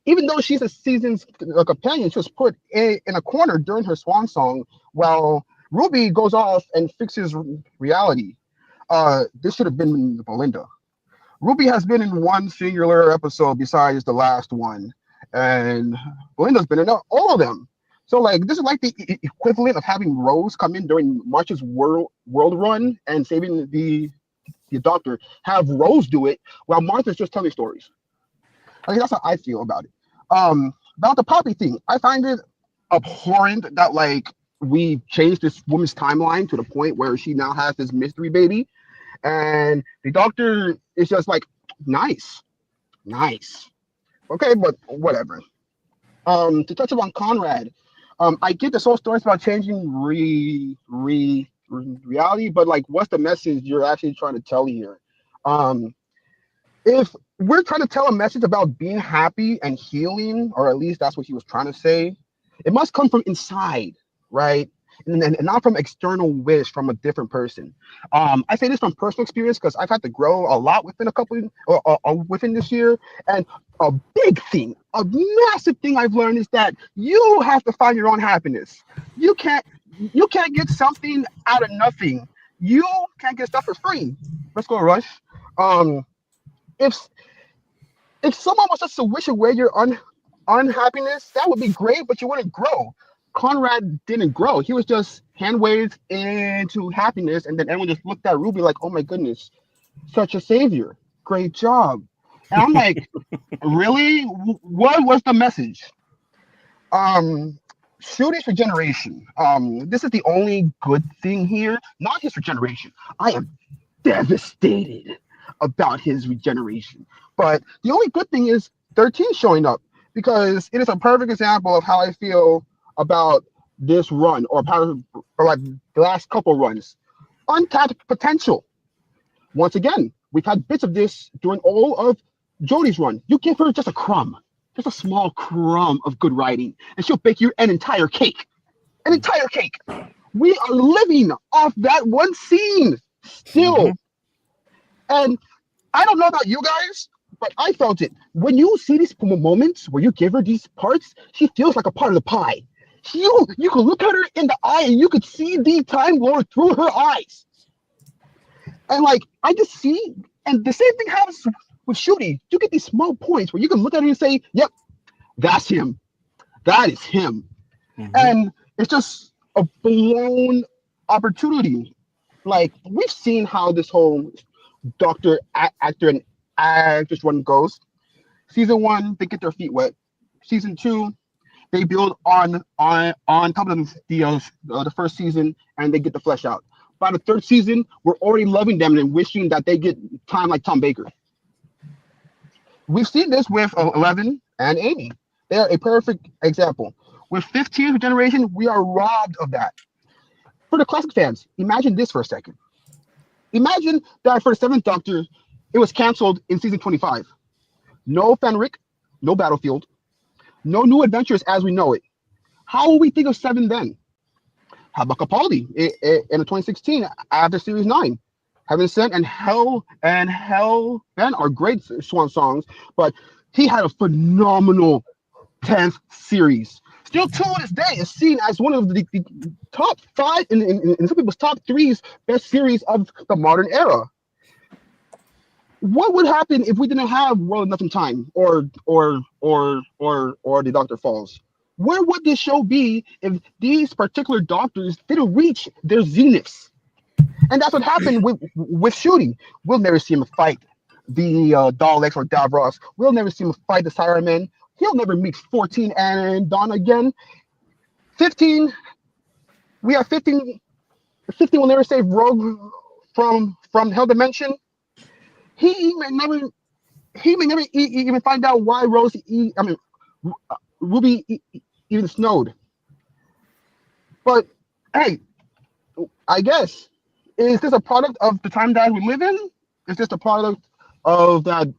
even though she's a season's companion, she was put in a corner during her swan song while Ruby goes off and fixes reality. This should have been Belinda. Ruby has been in one singular episode besides the last one, and Belinda's been in all of them. So like this is like the equivalent of having Rose come in during March's world run and saving the Doctor. Have Rose do it while Martha's just telling stories. I think that's how I feel about it. About the Poppy thing, I find it abhorrent that like we changed this woman's timeline to the point where she now has this mystery baby, and the Doctor is just like nice, okay, but whatever. To touch upon Conrad, I get this whole story about changing reality, but like, what's the message you're actually trying to tell here? If we're trying to tell a message about being happy and healing, or at least that's what he was trying to say, it must come from inside, right? And not from external wish from a different person. I say this from personal experience because I've had to grow a lot within within this year. And a big thing, a massive thing I've learned is that you have to find your own happiness. You can't get something out of nothing. You can't get stuff for free. Let's go, Rush. If someone was just to wish away your unhappiness, that would be great, but you wouldn't grow. Conrad didn't grow. He was just hand-waved into happiness, and then everyone just looked at Ruby like, oh my goodness, such a savior. Great job. And I'm like, really? What was the message? Shooty's regeneration. This is the only good thing here. Not his regeneration. I am devastated about his regeneration. But the only good thing is 13 showing up, because it is a perfect example of how I feel about this run, or like the last couple runs. Untapped potential. Once again, we've had bits of this during all of Jodie's run. You give her just a crumb, just a small crumb of good writing, and she'll bake you an entire cake. An entire cake. We are living off that one scene still. And I don't know about you guys, but I felt it. When you see these moments where you give her these parts, she feels like a part of the pie. You could look at her in the eye and you could see the Time Lord through her eyes. And like, I just see, and the same thing happens with Shooty. You get these small points where you can look at her and say, yep, that's him. That is him. And it's just a blown opportunity. Like, we've seen how this whole Doctor, actor, and actress run goes. Season 1, they get their feet wet. Season 2, they build on top of the first season, and they get the flesh out. By the third season, we're already loving them and wishing that they get time like Tom Baker. We've seen this with 11 and Amy. They are a perfect example. With 15th generation, we are robbed of that. For the classic fans, imagine this for a second. Imagine that for the 7th Doctor, it was canceled in season 25. No Fenric, no Battlefield, no New Adventures as we know it. How will we think of 7 then? How about Capaldi in 2016 after series 9? Heaven Sent and Hell Ben are great swan songs, but he had a phenomenal 10th series. Still to this day is seen as one of the top 5 in some people's top 3's best series of the modern era. What would happen if we didn't have World Enough in Time or The Doctor Falls? Where would this show be if these particular doctors didn't reach their zeniths? And that's what happened with Shooty. We'll never see him fight the Daleks or Davros. We'll never see him fight the Cybermen. He'll never meet 14 and Dawn again. 15, we have 15. 15 will never save Rogue from Hell Dimension. He may never even find out why Ruby even snowed. But hey, I guess, is this a product of the time that we live in? Is this a product of that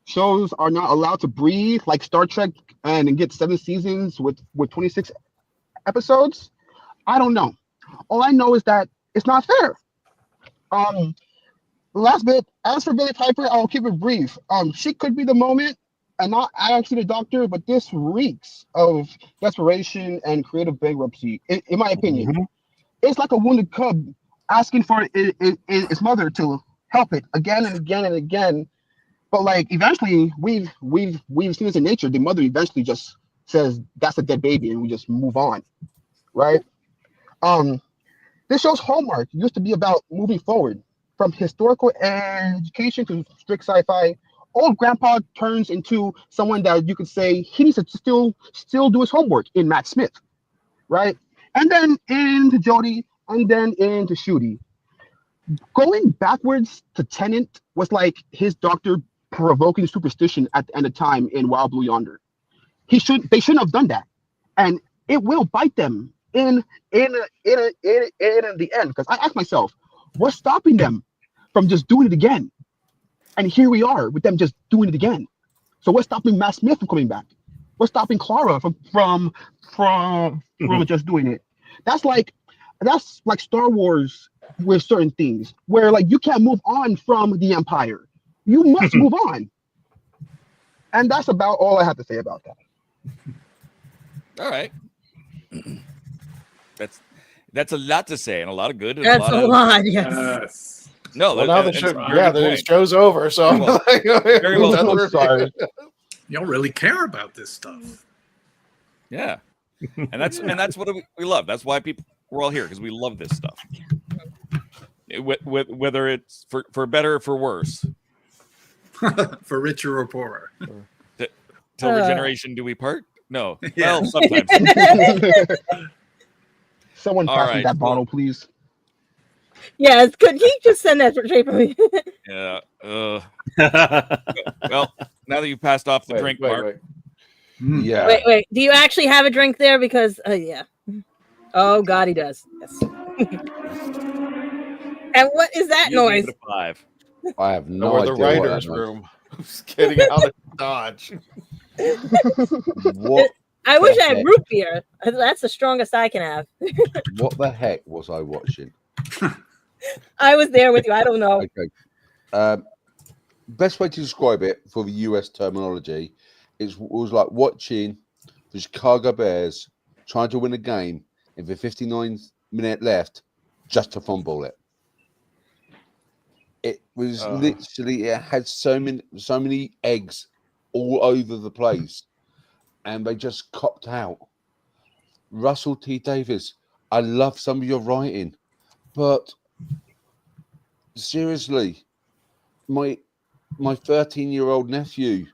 shows are not allowed to breathe like Star Trek and get 7 seasons with 26 episodes. I don't know. All I know is that it's not fair. Last bit, as for Billie Piper, I'll keep it brief. She could be the moment, and not actually the Doctor, but this reeks of desperation and creative bankruptcy, in my opinion. Mm-hmm. It's like a wounded cub asking for its mother to help it again and again and again. But like eventually, we've seen this in nature. The mother eventually just says that's a dead baby, and we just move on, right? This show's hallmark used to be about moving forward, from historical education to strict sci-fi. Old grandpa turns into someone that you could say he needs to still do his homework in Matt Smith, right? And then into Jodie, and then into Ncuti. Going backwards to Tennant was like his doctor provoking superstition at the end of time in Wild Blue Yonder. They shouldn't have done that, and it will bite them in the end. Because I ask myself, what's stopping them from just doing it again? And here we are with them just doing it again. So what's stopping Matt Smith from coming back? What's stopping Clara from just doing it? That's like Star Wars with certain things, where like you can't move on from the Empire. You must move on. And that's about all I have to say about that. All right. That's a lot to say and a lot of good. And That's a lot, of, yes. No, well, now the show's over, so well, very well. Sorry. Y'all really care about this stuff. Yeah, and that's what we love. That's why we're all here, because we love this stuff. Whether it's for better or for worse, for richer or poorer. Till regeneration do we part? No. Yeah. Well, sometimes. Someone pass me that bottle, please. Yes, could he just send that straight for me? Yeah. Well, now that you passed off the drink, Mark. Yeah. Wait. Do you actually have a drink there? Because yeah. Oh God, he does. Yes. And what is that noise? 5. I have no or idea. the writer's room. Just getting out of Dodge. What? I wish I had root beer. That's the strongest I can have. What the heck was I watching? I was there with you. I don't know. Okay. Best way to describe it for the US terminology was like watching the Chicago Bears trying to win a game in the 59th minute left just to fumble it. It was literally, it had so many eggs all over the place, and they just copped out. Russell T. Davies, I love some of your writing, but seriously, my 13-year-old nephew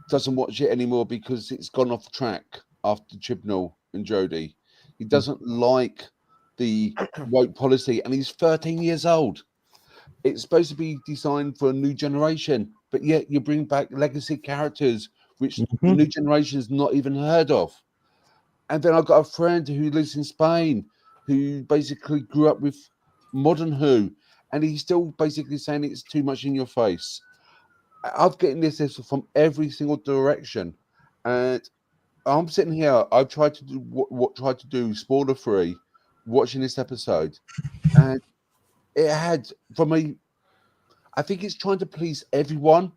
doesn't watch it anymore because it's gone off track after Chibnall and Jodie. He doesn't like the woke policy, and he's 13 years old. It's supposed to be designed for a new generation, but yet you bring back legacy characters which the new generation has not even heard of. And then I've got a friend who lives in Spain who basically grew up with modern Who, and he's still basically saying it's too much in your face. I'm getting this from every single direction, and I'm sitting here. I've tried to do tried to do spoiler free, watching this episode, and it had I think it's trying to please everyone,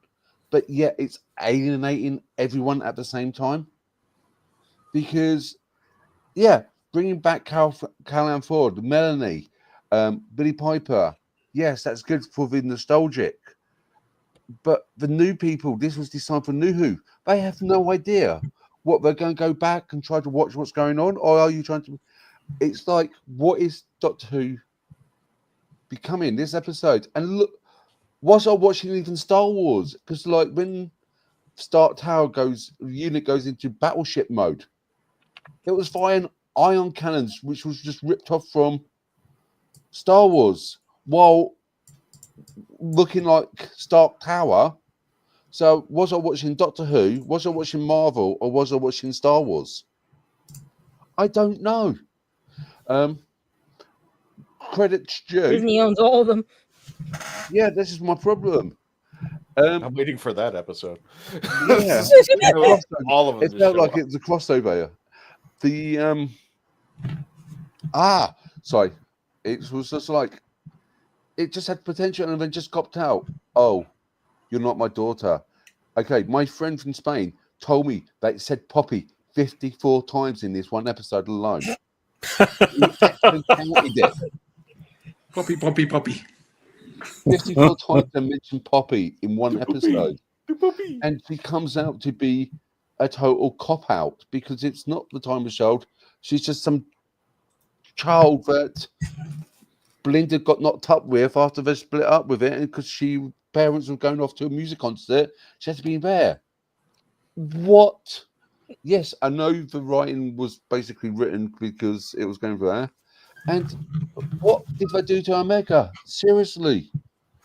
but yet it's alienating everyone at the same time. Because, yeah, bringing back Caroline Ford, Melanie, Billie Piper, yes, that's good for the nostalgic. But the new people, this was designed for New Who. They have no idea what they're going to go back and try to watch what's going on, or are you trying to? It's like, what is Doctor Who becoming this episode? And look, was I watching even Star Wars? Because like when Stark Tower unit goes into battleship mode, it was firing ion cannons, which was just ripped off from Star Wars, while looking like Stark Tower. So was I watching Doctor Who? Was I watching Marvel? Or was I watching Star Wars? I don't know. Credits due. Disney owns all of them. Yeah, this is my problem. I'm waiting for that episode. Yeah, all of them. It felt like it was a crossover. The sorry, it was just like it just had potential and then just copped out. Oh, you're not my daughter. Okay, my friend from Spain told me that it said Poppy 54 times in this one episode alone. He actually counted it. Poppy, Poppy, Poppy. 54 times they mentioned Poppy in one episode. And she comes out to be a total cop-out because it's not the time of child. She's just some child that Belinda got knocked up with after they split up with it, and because parents were going off to a music concert, she had to be there. What? Yes, I know the writing was basically written because it was going for her. And what did they do to Omega? Seriously.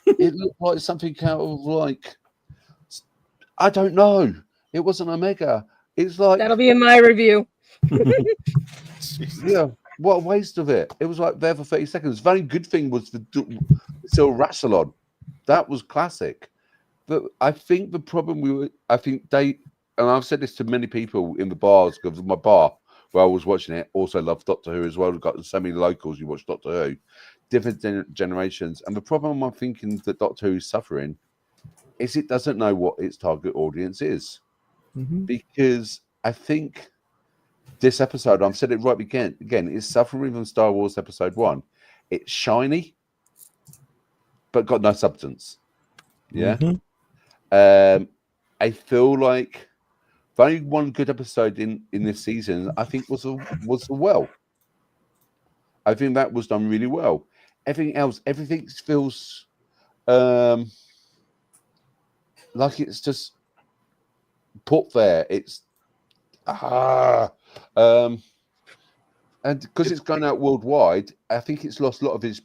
It looked like something out of like, I don't know. It wasn't Omega. It's like that'll be in my review. Yeah, what a waste of it. It was like there for 30 seconds. The very good thing was the still Rassilon. That was classic. But I think the problem and I've said this to many people in the bars because my bar where I was watching it also loved Doctor Who as well. We've got so many locals who watch Doctor Who, different generations. And the problem I'm thinking that Doctor Who is suffering is it doesn't know what its target audience is. Because I think this episode, I've said it right again, is suffering from Star Wars Episode 1. It's shiny, but got no substance. Yeah. I feel like the only one good episode in this season, I think, was the Well. I think that was done really well. Everything else, everything feels like it's just put there. It's and because it's gone out worldwide, I think it's lost a lot of its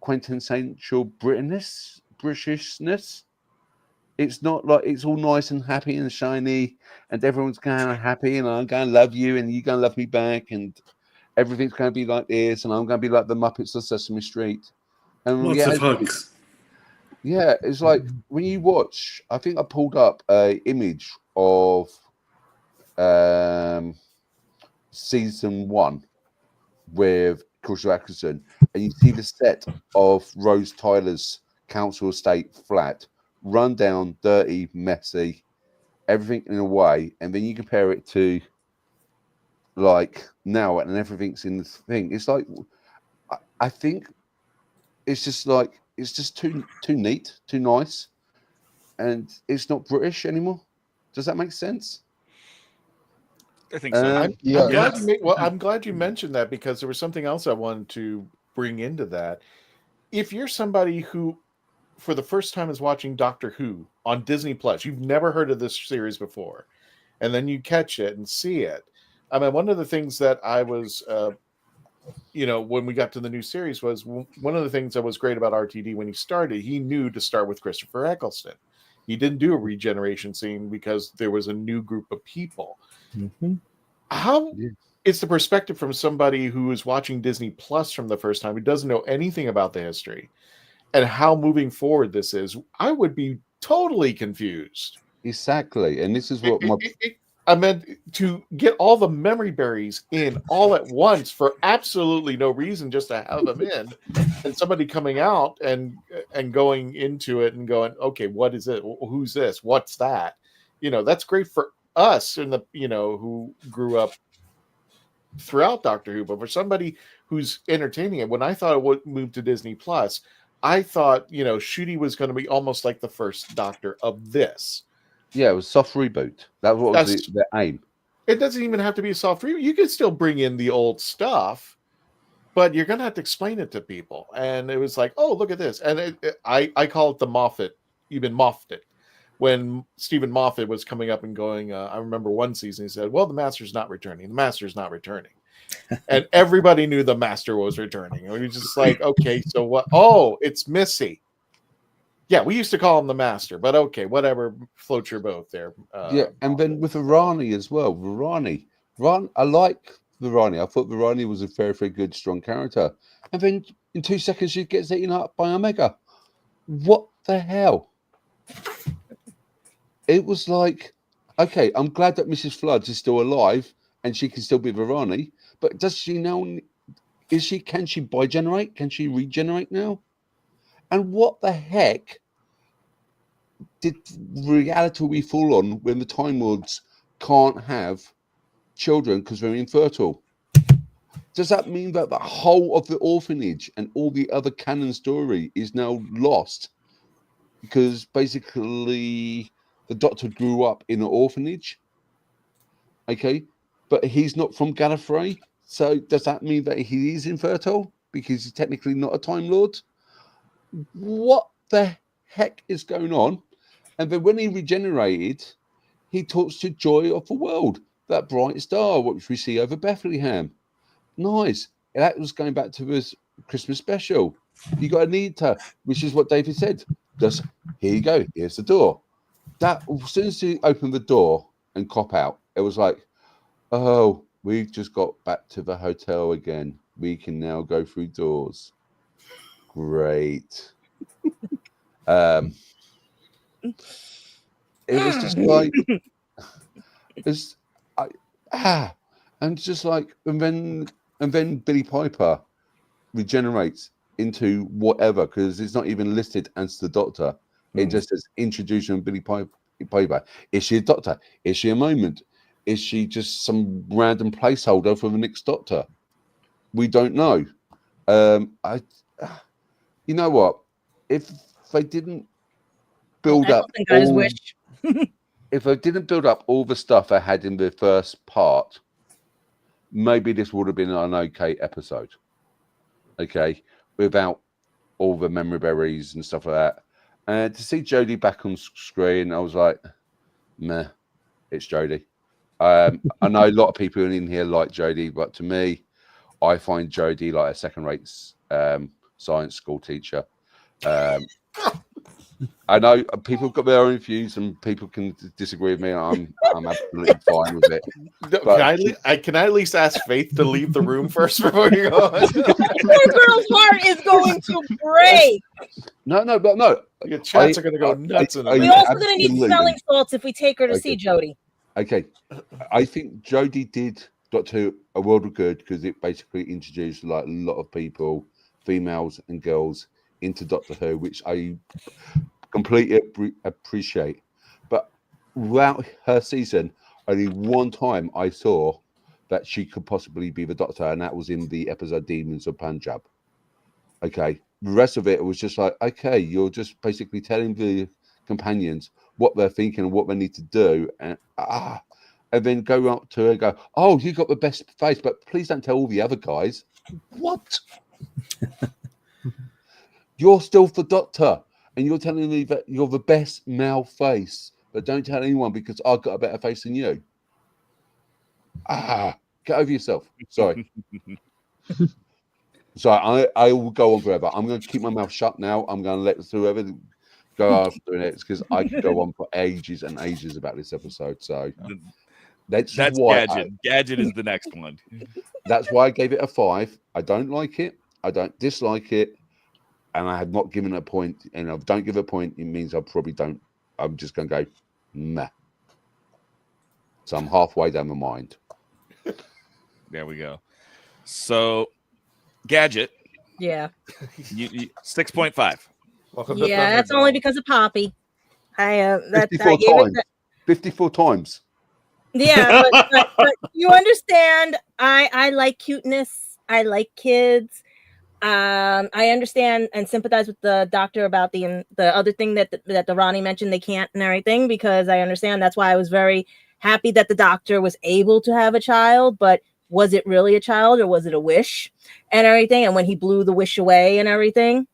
quintessential Britishness. It's not like it's all nice and happy and shiny, and everyone's kind of happy, and I'm going to love you, and you're going to love me back, and everything's going to be like this, and I'm going to be like the Muppets of Sesame Street. And Lots of hugs. Yeah, it's like when you watch. I think I pulled up an image of season 1 with Crystal Atkinson, and you see the set of Rose Tyler's council estate flat, run down, dirty, messy, everything in a way, and then you compare it to like now, and everything's in the thing. It's like I think it's just like it's just too neat, too nice, and it's not British anymore. Does that make sense? I think so. I'm glad you mentioned that because there was something else I wanted to bring into that. If you're somebody who, for the first time, is watching Doctor Who on Disney Plus, you've never heard of this series before, and then you catch it and see it. I mean, one of the things that I was, when we got to the new series was one of the things that was great about RTD when he started, he knew to start with Christopher Eccleston. He didn't do a regeneration scene because there was a new group of people. How it's the perspective from somebody who is watching Disney Plus from the first time, who doesn't know anything about the history, and how moving forward this is. I would be totally confused. Exactly, and this is what I meant to get all the memory berries in all at once for absolutely no reason, just to have them in, and somebody coming out and going into it and going, okay, what is it? Who's this? What's that? That's great for us and the who grew up throughout Doctor Who, but for somebody who's entertaining it, when I thought it would move to Disney Plus, I thought Ncuti was going to be almost like the first Doctor of this. Yeah, it was soft reboot. That was the aim. It doesn't even have to be a soft reboot. You can still bring in the old stuff, but you're going to have to explain it to people. And it was like, oh, look at this. And I call it the Moffat. You've been Moffat it. When Stephen Moffat was coming up and going, I remember one season he said, well, the Master's not returning. The Master's not returning. And everybody knew the Master was returning. And we were just like, okay, so what? Oh, it's Missy. Yeah, we used to call him the Master, but okay, whatever floats your boat there. And then with Varani as well. I like Varani. I thought Varani was a very, very good, strong character. And then in 2 seconds, she gets eaten up by Omega. What the hell? it was like, okay, I'm glad that Mrs. Floods is still alive and she can still be Varani, but does she now? Can she bigenerate? Can she regenerate now? And what the heck did reality we fall on when the Time Lords can't have children because they're infertile? Does that mean that the whole of the orphanage and all the other canon story is now lost? Because basically the Doctor grew up in an orphanage, okay, but he's not from Gallifrey. So does that mean that he is infertile because he's technically not a Time Lord? What the heck is going on? And then when he regenerated, he talks to Joy of the World, that bright star which we see over Bethlehem. Nice. And that was going back to his Christmas special. You got Anita, which is what David said. Just here you go. Here's the door. That as soon as he opened the door and cop out, it was like, oh, we've just got back to the hotel again. We can now go through doors. Great. It was just like and just like and then Billy Piper regenerates into whatever, because it's not even listed as the Doctor. It just says introducing Billy Piper. Is she a Doctor? Is she a moment? Is she just some random placeholder for the next Doctor? We don't know. You know what? If they didn't build up if they didn't build up all the stuff I had in the first part, maybe this would have been an okay episode. Okay, without all the memory berries and stuff like that. And to see Jodie back on screen, I was like, meh, it's Jodie. I know a lot of people in here like Jodie, but to me, I find Jodie like a second-rate science school teacher. I know people have got their own views and people can disagree with me. I'm absolutely fine with it. Can I at least ask Faith to leave the room first before you go on? Poor girl's heart is going to break. No. Your chats are going to go nuts. We also going to need smelling salts if we take her to see Jodie. Okay, I think Jodie did Doctor Who a world of good because it basically introduced like a lot of people, females and girls, into Doctor Who, which I completely appreciate. But throughout her season, only one time I saw that she could possibly be the Doctor, and that was in the episode Demons of Punjab. Okay, the rest of it was just like, okay, you're just basically telling the companions what they're thinking and what they need to do, and then go up to her and go, oh, you got the best face, but please don't tell all the other guys. What? You're still the Doctor, and you're telling me that you're the best male face, but don't tell anyone because I've got a better face than you. Get over yourself. Sorry. Sorry, I will go on forever. I'm going to keep my mouth shut now. I'm going to let whoever go after doing it, because I could go on for ages and ages about this episode. So that's why Gadget. Gadget is the next one. That's why I gave it a 5. I don't like it. I don't dislike it. And I have not given it a point. And if I don't give it a point, it means I probably don't. I'm just going to go, meh. So I'm halfway down the mind. There we go. So, Gadget. Yeah. You 6.5. Yeah, that's only because of Poppy. 54 times. 54 times. Yeah, but you understand. I like cuteness. I like kids. I understand and sympathize with the Doctor about the other thing that the Ronnie mentioned they can't and everything, because I understand. That's why I was very happy that the Doctor was able to have a child, but was it really a child or was it a wish and everything? And when he blew the wish away and everything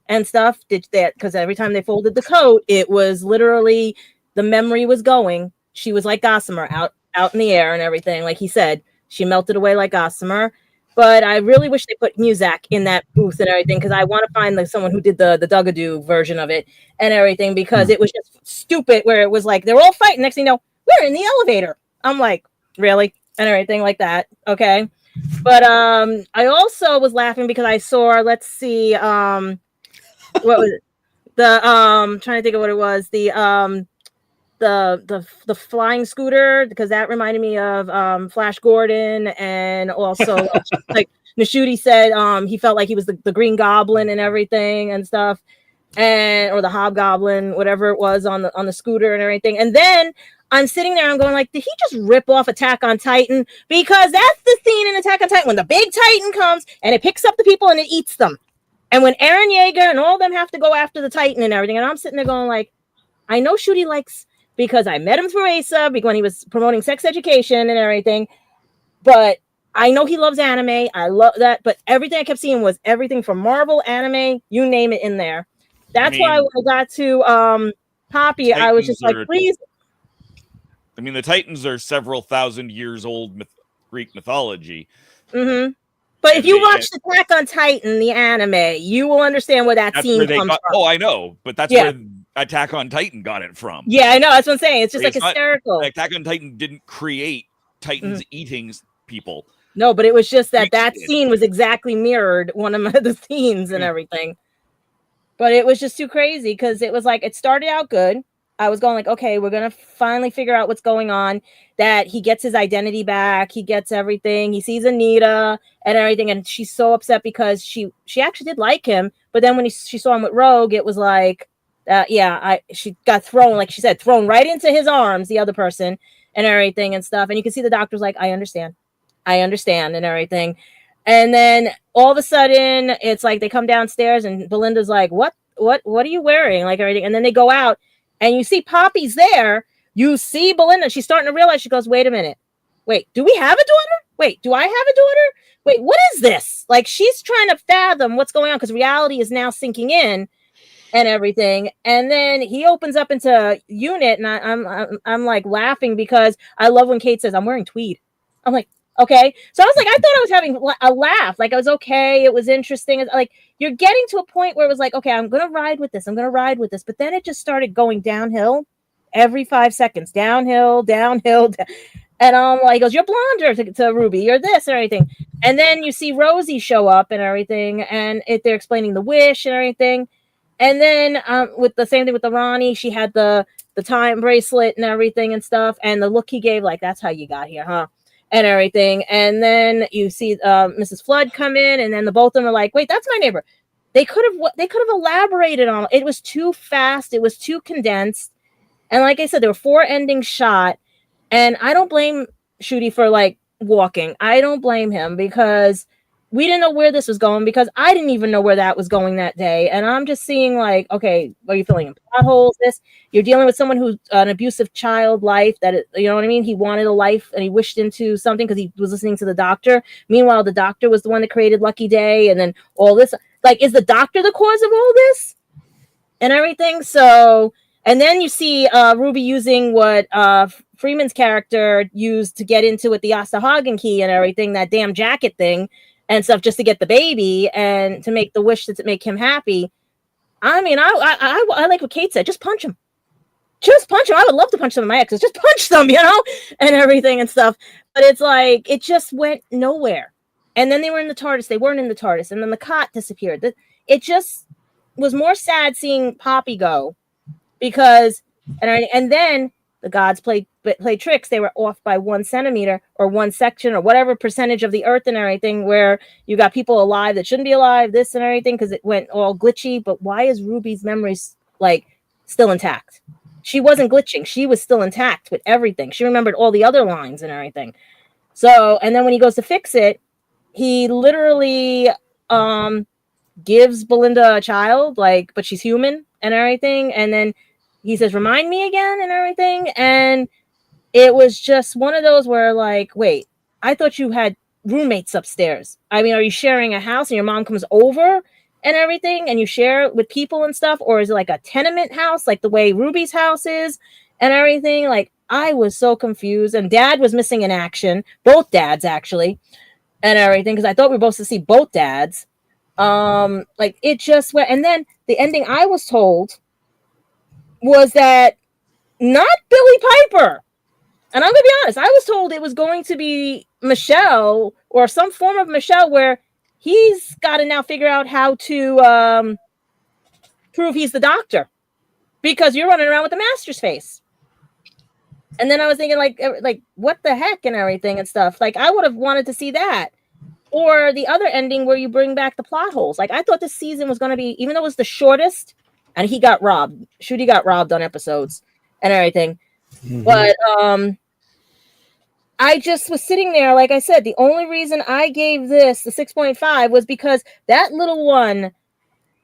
and stuff, did that, because every time they folded the coat, it was literally the memory was going. She was like Gossamer out in the air and everything, like he said. She melted away like Gossamer. But I really wish they put Muzak in that booth and everything, because I want to find someone who did the Dugadoo version of it and everything, because it was just stupid where it was like they're all fighting. Next thing you know, we're in the elevator. I'm like, really? And everything like that. Okay. But I also was laughing because I saw, let's see, what was it? I'm trying to think of what it was. the flying scooter, because that reminded me of Flash Gordon, and also like Ncuti said he felt like he was the Green Goblin and everything and stuff, and or the Hobgoblin, whatever it was on the scooter and everything. And then I'm sitting there, I'm going like, did he just rip off Attack on Titan? Because that's the scene in Attack on Titan when the big Titan comes and it picks up the people and it eats them. And when Eren Yeager and all of them have to go after the Titan and everything, and I'm sitting there going like, I know Ncuti likes, because I met him through Asa when he was promoting sex education and everything, but I know he loves anime. I love that, but everything I kept seeing was everything from Marvel, anime, you name it in there. That's why when I got to Poppy, I was just like, please. I mean, the Titans are several thousand years old Greek mythology. Mm-hmm. But if you watch Attack on Titan, the anime, you will understand where that scene comes from. Oh, I know, but that's where Attack on Titan got it from. Yeah, I know. That's what I'm saying. It's just like hysterical. Attack on Titan didn't create Titans eating people. No, but it was just that scene was exactly mirrored one of the scenes and everything. But it was just too crazy because it was like, it started out good. I was going like, okay, we're going to finally figure out what's going on, that he gets his identity back. He gets everything. He sees Anita and everything. And she's so upset because she actually did like him. But then when she saw him with Rogue, it was like, she got thrown, like she said, thrown right into his arms, the other person and everything and stuff. And you can see the doctor's like, I understand and everything. And then all of a sudden it's like they come downstairs and Belinda's like, what are you wearing? Like everything. And then they go out and you see Poppy's there. You see Belinda. She's starting to realize, she goes, wait a minute. Wait, do we have a daughter? Wait, do I have a daughter? Wait, what is this? Like she's trying to fathom what's going on because reality is now sinking in and everything. And then he opens up into Unit and I'm like laughing because I love when Kate says, I'm wearing tweed. I'm like, okay. So I was like, I thought I was having a laugh. Like I was okay. It was interesting. Like you're getting to a point where it was like, okay, I'm going to ride with this. But then it just started going downhill every 5 seconds, downhill. And I'm like, he goes, you're blonder to Ruby. You're this and everything. And then you see Rosie show up and everything. And they're explaining the wish and everything. And then with the same thing with the Ronnie, she had the time bracelet and everything and stuff. And the look he gave, like, that's how you got here, huh? And everything. And then you see Mrs. Flood come in, and then the both of them are like, wait, that's my neighbor. They could have elaborated on it. It was too fast. It was too condensed. And like I said, there were 4 endings shot. And I don't blame Ncuti for like walking. I don't blame him because we didn't know where this was going, because I didn't even know where that was going that day. And I'm just seeing like, okay, are you filling in plot holes? You're dealing with someone who's an abusive child life you know what I mean? He wanted a life and he wished into something because he was listening to the doctor. Meanwhile, the doctor was the one that created Lucky Day. And then all this, like, is the doctor the cause of all this and everything? So, and then you see Ruby using what Freeman's character used to get into with the Asahagan key and everything, that damn jacket thing and stuff, just to get the baby and to make the wish to make him happy. I mean, I like what Kate said. Just punch him. Just punch him. I would love to punch some of my exes. Just punch them, you know, and everything and stuff. But it's like, it just went nowhere. And then they were in the TARDIS. They weren't in the TARDIS. And then the cot disappeared. It just was more sad seeing Poppy go, because, and then the gods play tricks. They were off by 1 centimeter or 1 section or whatever percentage of the earth and everything, where you got people alive that shouldn't be alive, this and everything, because it went all glitchy. But why is Ruby's memories like still intact? She wasn't glitching. She was still intact with everything. She remembered all the other lines and everything. So, and then when he goes to fix it, he literally gives Belinda a child, like, but she's human and everything. And then he says, remind me again and everything. And it was just one of those where, like, wait, I thought you had roommates upstairs. I mean, are you sharing a house and your mom comes over and everything and you share it with people and stuff? Or is it like a tenement house, like the way Ruby's house is and everything? Like, I was so confused. And Dad was missing in action. Both dads, actually, and everything, because I thought we were supposed to see both dads. Like, it just went. And then the ending I was told was that not Billy Piper. And I'm going to be honest, I was told it was going to be Michelle or some form of Michelle, where he's got to now figure out how to prove he's the doctor, because you're running around with the master's face. And then I was thinking, like what the heck and everything and stuff. Like, I would have wanted to see that. Or the other ending where you bring back the plot holes. Like, I thought this season was going to be, even though it was the shortest, and he got robbed. Ncuti got robbed on episodes and everything. Mhm. But I just was sitting there, like I said, the only reason I gave this the 6.5 was because that little one,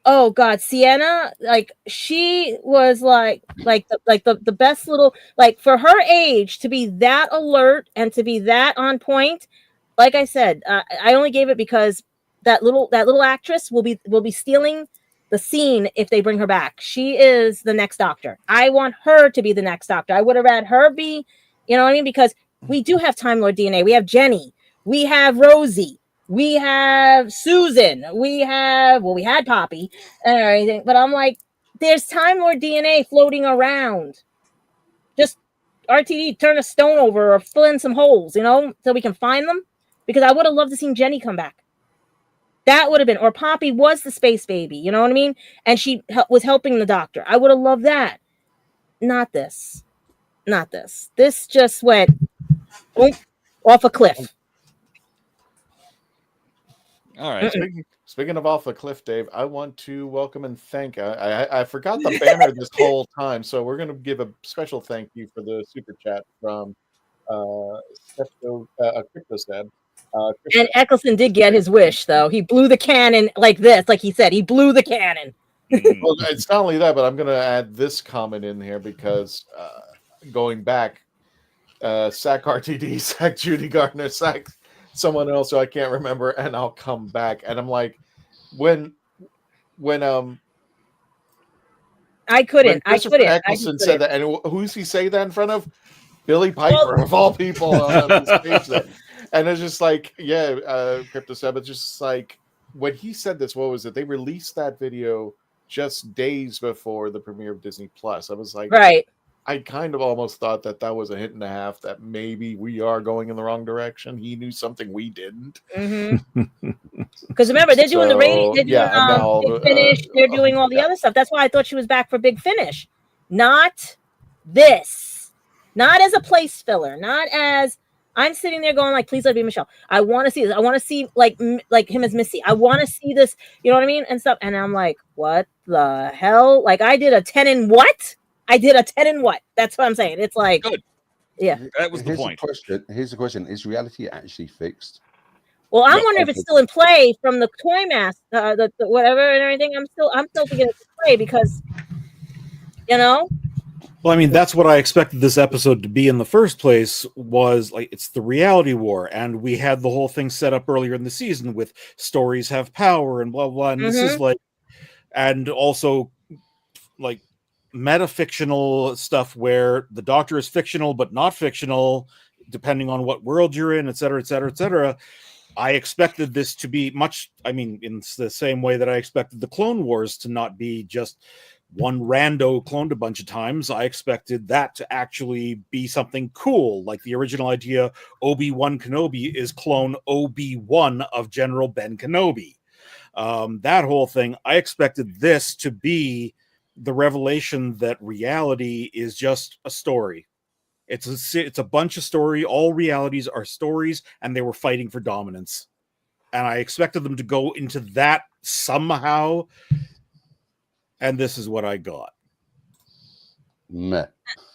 oh God, Sienna, like she was like the best little, like for her age to be that alert and to be that on point. Like I said, I only gave it because that little actress will be stealing the scene if they bring her back. She is the next Doctor. I want her to be the next Doctor. I would have had her be, you know what I mean? Because we do have Time Lord DNA. We have Jenny. We have Rosie. We have Susan. We had Poppy and everything. But I'm like, there's Time Lord DNA floating around. Just RTD, turn a stone over or fill in some holes, you know, so we can find them. Because I would have loved to see Jenny come back. That would have been, or Poppy was the space baby, you know what I mean? And she was helping the Doctor. I would have loved that. Not this. Not this. This just went off a cliff. All right. Speaking of off a cliff, Dave, I want to welcome and thank. I forgot the banner this whole time, so we're going to give a special thank you for the super chat from Sethu, CryptoSeb. And Eccleston did get his wish, though. He blew the cannon like this, like he said. He blew the cannon. Well, it's not only that, but I'm going to add this comment in here because going back, sack RTD, sack Judy Gardner, sack someone else who I can't remember, and I'll come back. And I'm like, when I couldn't. Eccleston said that, and who's he say that in front of? Billy Piper, of all people, on the stage there. And it's just like, yeah, CryptoSeb, it's just like, when he said this, what was it? They released that video just days before the premiere of Disney Plus. I was like, right. I kind of almost thought that was a hint and a half that maybe we are going in the wrong direction. He knew something we didn't. Because remember, they're doing the rating, they're doing Big Finish, they're doing all the other stuff. That's why I thought she was back for Big Finish. Not this. Not as a place filler. Not as I'm sitting there going like, please let it be Michelle. I want to see this. I want to see like him as Missy. I want to see this. You know what I mean? And stuff. And I'm like, what the hell? Like I did a 10 in what? I did a 10 in what? That's what I'm saying. It's like, good. Yeah. That was the point. Here's the question. Is reality actually fixed? Well, I'm wondering if it's still in play from the toy mask, the whatever and everything. I'm still thinking it's in play because, you know. Well, I mean, that's what I expected this episode to be in the first place, was like, it's the reality war. And we had the whole thing set up earlier in the season with stories have power and blah, blah. And this is like, and also like metafictional stuff where the Doctor is fictional, but not fictional, depending on what world you're in, et cetera, et cetera, et cetera. I expected this to be much, I mean, in the same way that I expected the Clone Wars to not be just one rando cloned a bunch of times. I expected that to actually be something cool, like the original idea Obi-Wan Kenobi is clone Obi-Wan of General Ben Kenobi. That whole thing, I expected this to be the revelation that reality is just a story. It's a bunch of story. All realities are stories, and they were fighting for dominance. And I expected them to go into that somehow. And this is what I got. Meh.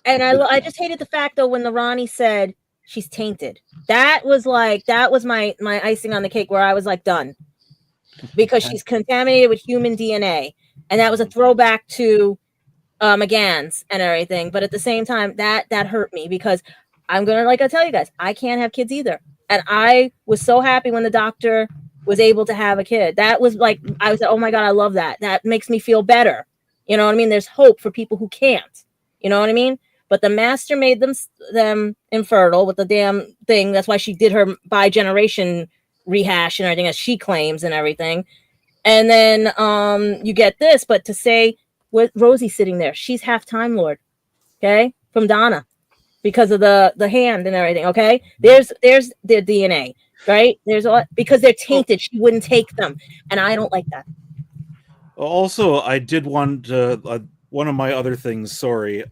And I just hated the fact though when the Ronnie said she's tainted. That was my icing on the cake where I was like done, because she's contaminated with human DNA, and that was a throwback to McGann's and everything. But at the same time, that hurt me because I'm gonna I tell you guys, I can't have kids either, and I was so happy when the Doctor was able to have a kid. That was like, I was like, oh my God, I love that. That makes me feel better. You know what I mean? There's hope for people who can't. You know what I mean? But the Master made them infertile with the damn thing. That's why she did her bi-generation rehash and everything, as she claims and everything. And then you get this, but to say with Rosie sitting there, she's half Time Lord, okay, from Donna, because of the hand and everything. Okay, there's their DNA. Right? There's because they're tainted. She wouldn't take them, and I don't like that. Also, I did want one of my other things. Sorry,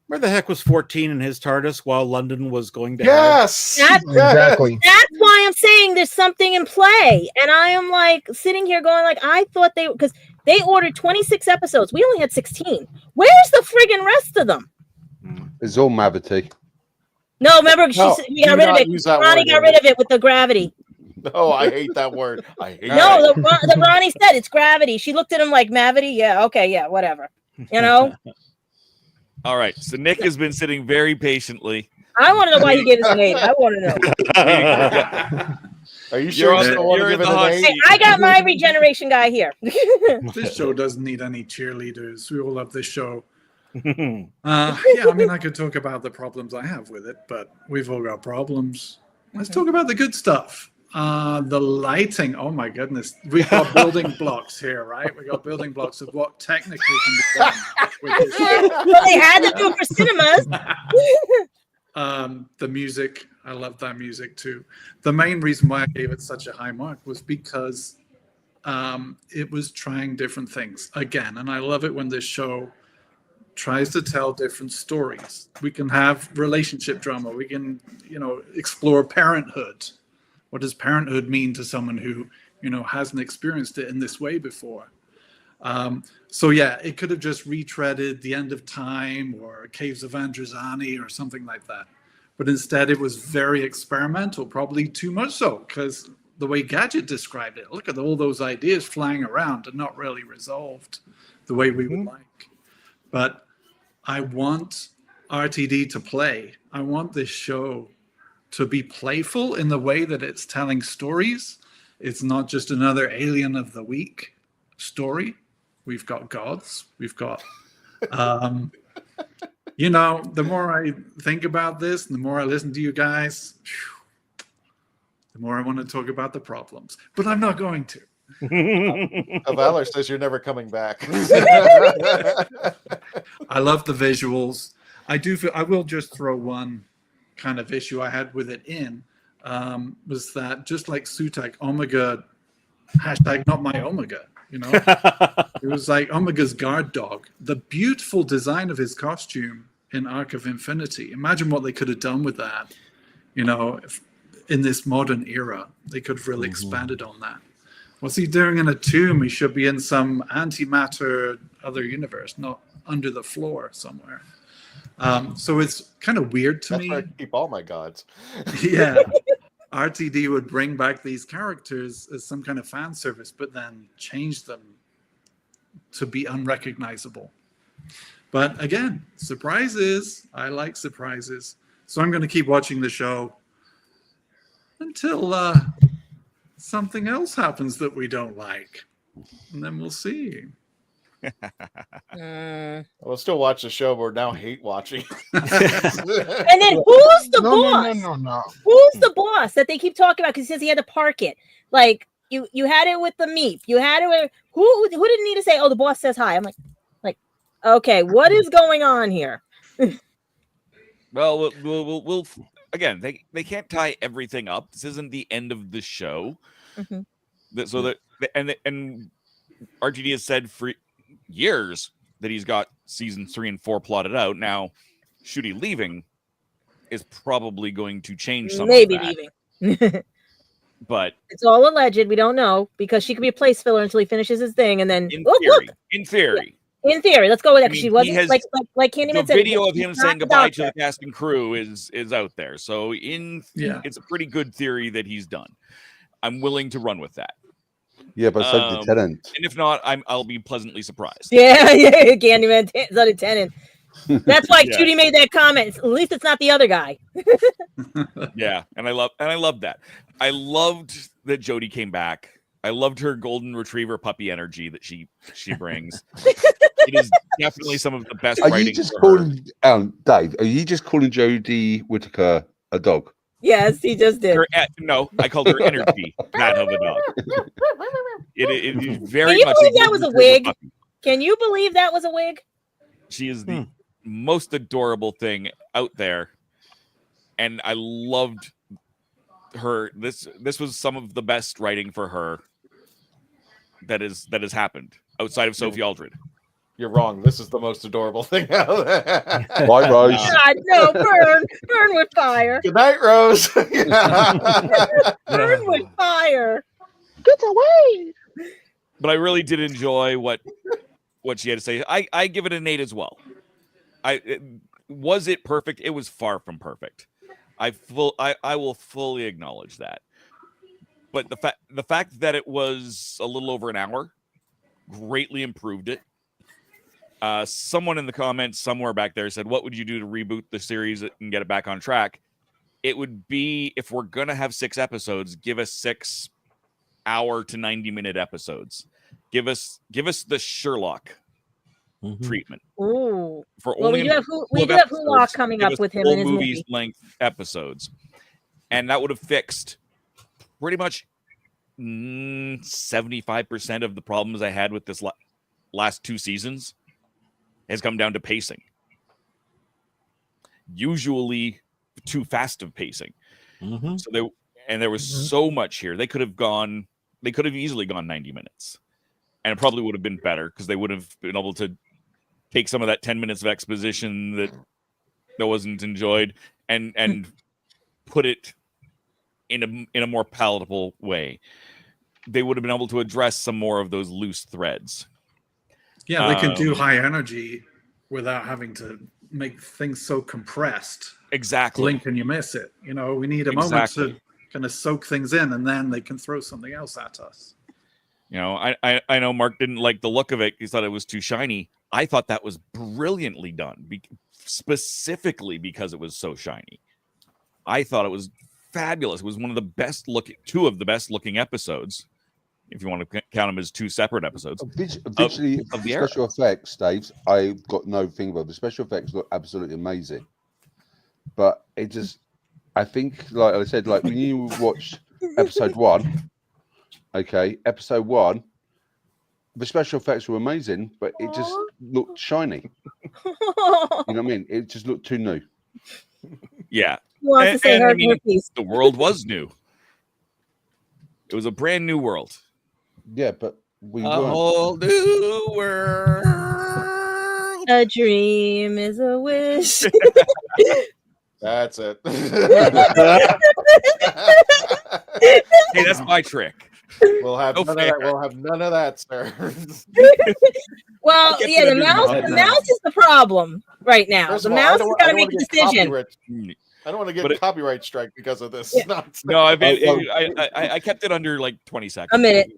Where the heck was 14 in his TARDIS while London was going to Yes, exactly. That's why I'm saying there's something in play, and I am like sitting here going like, I thought because they ordered 26 episodes, we only had 16. Where's the friggin' rest of them? It's all Mavity. No, remember we got rid of it. Ronnie got rid of it with the gravity. No, I hate that word. I hate No, the Ronnie said it's gravity. She looked at him like Mavity. Yeah, okay, yeah, whatever. You know. All right. So Nick has been sitting very patiently. I want to know why he gave us an 8. I want to know. Are you sure you still want to give it an 8? Hey, I got my regeneration guy here. This show doesn't need any cheerleaders. We all love this show. Yeah, I mean, I could talk about the problems I have with it, but we've all got problems. Let's talk about the good stuff. The lighting. Oh my goodness, we've got building blocks here, right? We got building blocks of what technically can be done with this show. Well, they had to do it for cinemas. The music, I love that music too. The main reason why I gave it such a high mark was because it was trying different things again, and I love it when this show tries to tell different stories. We can have relationship drama. We can, explore parenthood. What does parenthood mean to someone who, hasn't experienced it in this way before? So yeah, it could have just retreaded The End of Time or Caves of Androzani or something like that. But instead it was very experimental, probably too much so, because the way Gadget described it, look at all those ideas flying around and not really resolved the way we would like. But I want RTD to play. I want this show to be playful in the way that it's telling stories. It's not just another Alien of the Week story. We've got gods. We've got, the more I think about this, the more I listen to you guys, the more I want to talk about the problems. But I'm not going to. Valor says you're never coming back. I love the visuals. I will just throw one kind of issue I had with it was that just like Sutek, Omega, hashtag not my Omega, it was like Omega's guard dog. The beautiful design of his costume in Arc of Infinity. Imagine what they could have done with that, in this modern era. They could have really expanded on that. What's he doing in a tomb? He should be in some antimatter other universe, not under the floor somewhere. So it's kind of weird to me. That's where I keep all my gods. Yeah. RTD would bring back these characters as some kind of fan service, but then change them to be unrecognizable. But again, surprises. I like surprises. So I'm going to keep watching the show until something else happens that we don't like. And then we'll see. We'll still watch the show, but we're now hate watching. And then who's the boss? No. Who's the boss that they keep talking about? Because he says he had to park it. Like you had it with the Meep. You had it with who didn't need to say, oh, the boss says hi. I'm like, okay, what is going on here? Well, we'll again, they can't tie everything up. This isn't the end of the show. So that and RTD has said for years that he's got season 3 and 4 plotted out. Now, Ncuti leaving is probably going to change some Maybe of that. leaving. But it's all alleged. We don't know because she could be a place filler until he finishes his thing, and then in theory, let's go with that because she he wasn't has- like Candyman the said. video of him he's saying not goodbye to doctor. the cast and crew is out there. So it's a pretty good theory that he's done. I'm willing to run with that. Yeah, but so did Tenant. And if not, I'll be pleasantly surprised. Yeah, Candyman, Lieutenant. That's why Yeah. Ncuti made that comment. At least it's not the other guy. Yeah, and I love that. I loved that Jodie came back. I loved her golden retriever puppy energy that she brings. It is definitely some of the best Are writing. you just for her. calling Dave? Are you just calling Jodie Whittaker a dog? Yes, he just did. No, I called her energy, not of a dog. It is very Can you much. believe that was a retriever wig? puppy. Can you believe that was a wig? She is the most adorable thing out there, and I loved her. This was some of the best writing for her that has happened outside of Sophie Aldred. You're wrong. This is the most adorable thing out there. Bye, Rose. God, no, burn with fire. Good night, Rose. Burn with fire. Get away. But I really did enjoy what she had to say. I give it an 8 as well. Was it perfect? It was far from perfect. I will fully acknowledge that. But the fact that it was a little over an hour greatly improved it. Someone in the comments somewhere back there said, "What would you do to reboot the series and get it back on track?" It would be, if we're gonna have 6 episodes, give us 6 hour to 90-minute episodes. Give us the Sherlock treatment. Ooh. For Well, only we do have Hulock coming up with him in his movie. Length episodes, and that would have fixed pretty much 75% of the problems I had with this last 2 seasons. Has come down to pacing. Usually too fast of pacing. So there was so much here. They could have easily gone 90 minutes. And it probably would have been better because they would have been able to take some of that 10 minutes of exposition that wasn't enjoyed and put it in a more palatable way. They would have been able to address some more of those loose threads. Yeah, they can do high energy without having to make things so compressed. Exactly. Blink and you miss it. You know, we need a moment to kind of soak things in, and then they can throw something else at us. You know, I know Mark didn't like the look of it. He thought it was too shiny. I thought that was brilliantly done, specifically because it was so shiny. I thought it was fabulous. It was one of the best looking, 2 of the best looking episodes, if you want to count them as 2 separate episodes. Visually, of the special effects, Dave, I've got no thing about the special effects. Look absolutely amazing, but it just, I think, like I said, like when you watch episode 1, okay, episode 1, the special effects were amazing, but it just looked shiny. You know what I mean? It just looked too new. Yeah. The world was new. It was a brand new world. Yeah, but we a weren't. whole new world. A dream is a wish. That's it. Hey, that's my trick. We'll have none of that. We'll have none of that, sir. Well, yeah, the mouse is the problem right now. First The of all, mouse has got to make a decision. I don't want to get a copyright strike because of this. No, I kept it under like 20 seconds. A minute.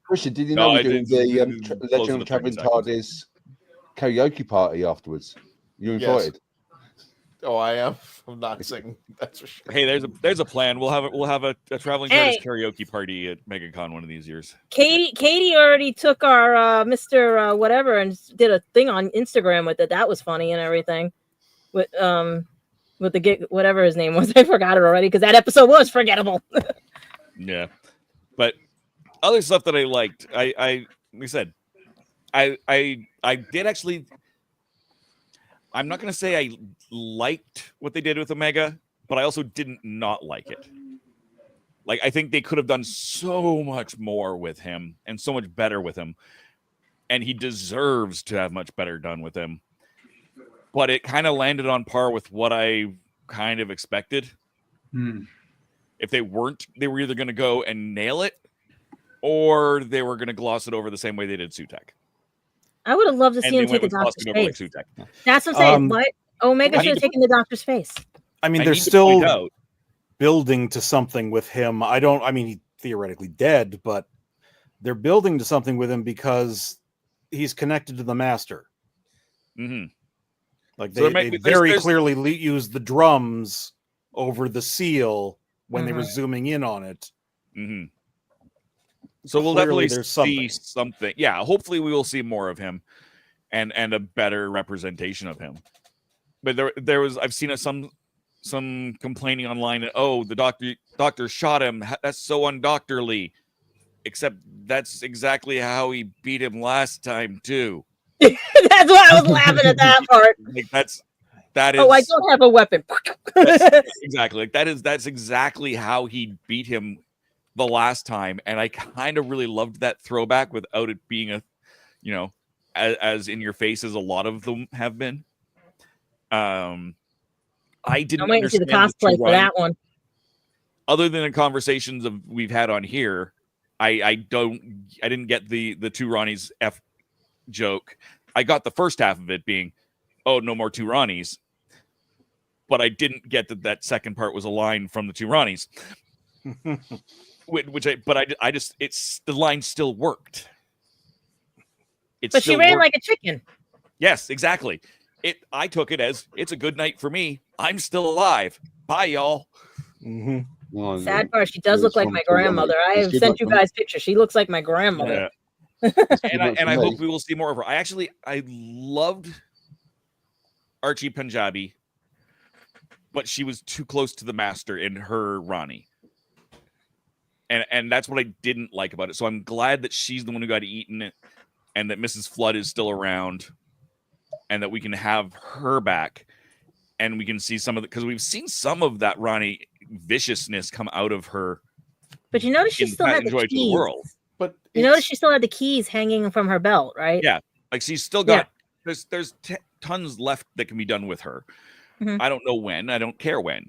Christian, did you know we're doing the Legend of Traveling TARDIS karaoke party afterwards? You invited? Yes. Oh, I am. I'm not singing. That's for sure. Hey, there's a plan. We'll have a Traveling TARDIS karaoke party at MegaCon one of these years. Katie already took our Mr. Whatever and did a thing on Instagram with it. That was funny and everything. With the gig, whatever his name was, I forgot it already because that episode was forgettable. Yeah, but other stuff that I liked, like I said, I did actually. I'm not going to say I liked what they did with Omega, but I also didn't not like it. Like, I think they could have done so much more with him and so much better with him. And he deserves to have much better done with him. But it kind of landed on par with what I kind of expected. If they weren't, they were either going to go and nail it, or they were going to gloss it over the same way they did Sutek. I would have loved to see him take the doctor's face. That's what I'm saying. What? Omega should have taken the doctor's face. I mean, they're still building to something with him. I mean, he's theoretically dead, but they're building to something with him because he's connected to the master. Like they very clearly used the drums over the seal when they were zooming in on it. So we'll definitely see something. Yeah, hopefully we will see more of him and a better representation of him. But there was, I've seen some complaining online that, oh, the doctor shot him. That's so undoctorly. Except that's exactly how he beat him last time too. That's why I was laughing at that part. Like that is. Oh, I don't have a weapon. Exactly. Like that's exactly how he beat him the last time, and I kind of really loved that throwback without it being as in your face as a lot of them have been. I didn't I'm waiting to see the understand the cosplay two for Ronnies. that one. Other than the conversations we've had on here, I didn't get the two Ronnies F joke. I got the first half of it being, oh, no more two Ronnies. But I didn't get that second part was a line from the two Ronnies. I just, it's, the line still worked. But she ran like a chicken. Yes, exactly. I took it as, it's a good night for me. I'm still alive. Bye, y'all. Oh, Sad part, she does look like my grandmother. I have sent you guys pictures. She looks like my grandmother. Yeah. and I hope we will see more of her. I loved Archie Punjabi, but she was too close to the master in her Ronnie. And that's what I didn't like about it. So I'm glad that she's the one who got eaten and that Mrs. Flood is still around and that we can have her back and we can see some of it because we've seen some of that Ronnie viciousness come out of her. But you notice she still had the keys. But you notice she still had the keys hanging from her belt, right? Yeah, like she's still got. There's tons left that can be done with her. Mhm. I don't know when. I don't care when.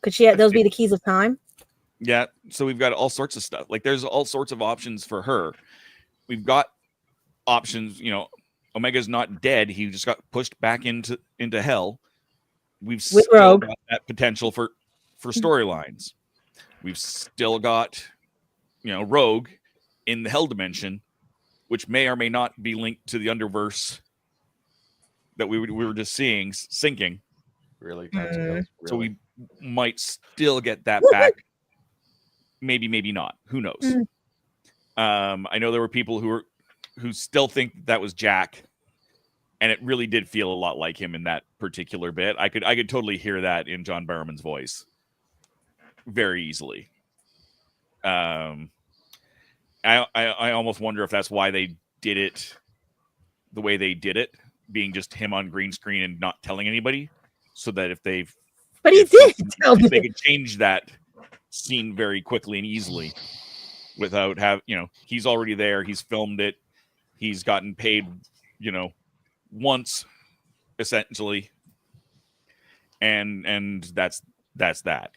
Could she? Those be the keys of time? Yeah. So we've got all sorts of stuff. Like there's all sorts of options for her. We've got options. You know, Omega's not dead. He just got pushed back into hell. We've With still Rogue. got that potential for storylines. We've still got, Rogue in the Hell dimension, which may or may not be linked to the Underverse that we were just seeing sinking. Really? So we might still get that back. Maybe, maybe not. Who knows? I know there were people who still think that was Jack, and it really did feel a lot like him in that particular bit. I could totally hear that in John Barrowman's voice very easily. I almost wonder if that's why they did it the way they did it, being just him on green screen and not telling anybody, so that if they could change that scene very quickly and easily without he's already there, he's filmed it, he's gotten paid, once essentially, and that's that.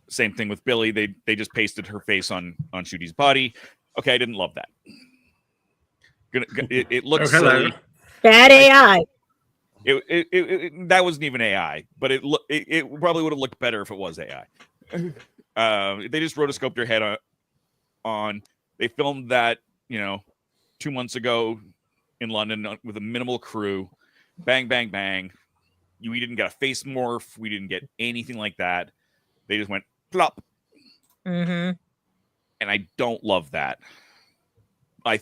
Same thing with Billy. They just pasted her face on Ncuti's body. Okay, I didn't love that. It looks silly. Bad AI. That wasn't even AI, but it probably would have looked better if it was AI. They just rotoscoped her head on. They filmed that 2 months ago in London with a minimal crew. Bang, bang, bang. We didn't get a face morph. We didn't get anything like that. They just went plop. Mm-hmm. And I don't love that. I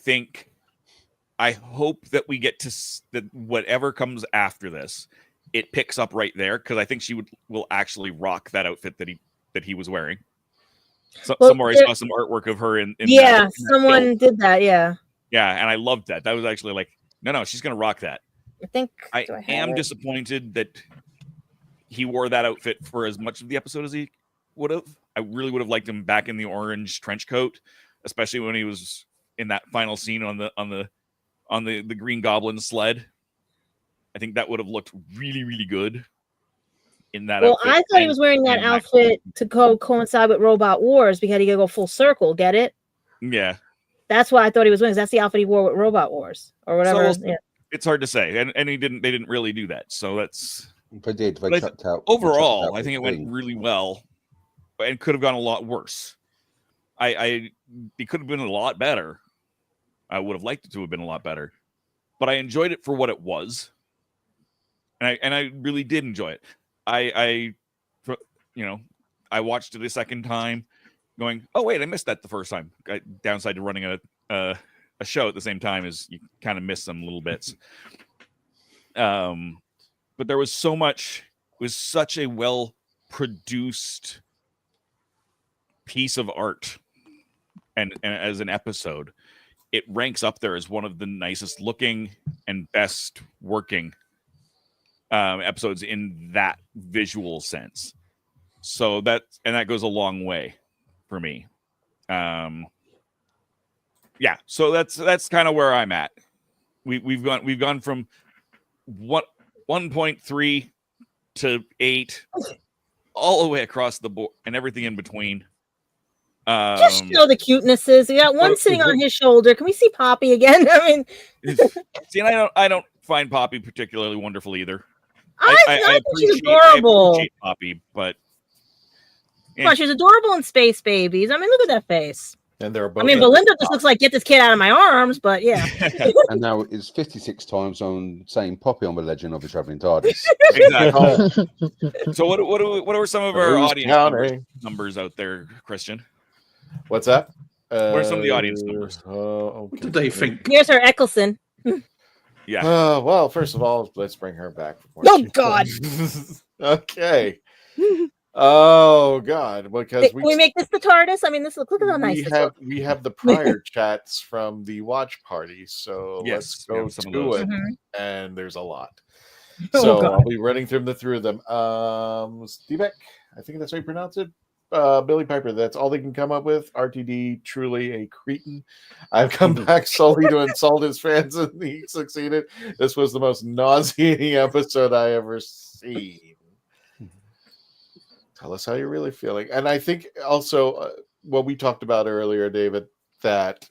hope that we get to that whatever comes after this, it picks up right there, because I think she will actually rock that outfit that he was wearing. Somewhere I saw some artwork of her in someone did that. Yeah, and I loved that. That was actually like, no, she's gonna rock that. I am disappointed that he wore that outfit for as much of the episode as he would have. I really would have liked him back in the orange trench coat, especially when he was in that final scene on the Green Goblin sled. I think that would have looked really, really good in that outfit. I thought he was wearing that outfit to coincide with Robot Wars because he could go full circle. Get it? Yeah. That's why I thought he was wearing. That's the outfit he wore with Robot Wars or whatever. So, it's hard to say, and they didn't really do that. So that's. They did. Overall, I think it went really well, and could have gone a lot worse. It could have been a lot better. I would have liked it to have been a lot better, but I enjoyed it for what it was, and I really did enjoy it. I watched it a second time, going, oh wait, I missed that the first time. Downside to running a show at the same time is you kind of miss some little bits. But there was so much. It was such a well produced piece of art, and as an episode, it ranks up there as one of the nicest looking and best working episodes in that visual sense. So that goes a long way for me. So that's kind of where I'm at. we've gone from 1.3 to 8, all the way across the board, and everything in between. Just show the cutenesses. You got one sitting on his shoulder. Can we see Poppy again? I mean, see, and I don't find Poppy particularly wonderful either. I think she's adorable. I appreciate Poppy, but come on, she's adorable in Space Babies. I mean, look at that face. And they're both. I mean, Belinda just looks like get this kid out of my arms, but yeah. And now it's 56 times on saying Poppy on the Legend of the Traveling TARDIS. Exactly. So what are some of our Who's audience numbers out there, Christian? What's that? What are some of the audience numbers? Okay. What do they think? Here's her Eccleston. Yeah. Well, first of all, let's bring her back. Oh God. Okay. Oh God, because Can we make this the TARDIS? I mean, look at how nice this looks. we have the prior chats from the watch party, so Yes, let's go some of to those. it. Mhm. And there's a lot, Oh, so God. I'll be running through them. Stevek, I think that's how you pronounce it. Billy Piper, that's all they can come up with. RTD, truly a cretin. I've come back solely to insult his fans, and he succeeded. This was the most nauseating episode I ever seen. Tell us how you're really feeling. And I think also what we talked about earlier, David, that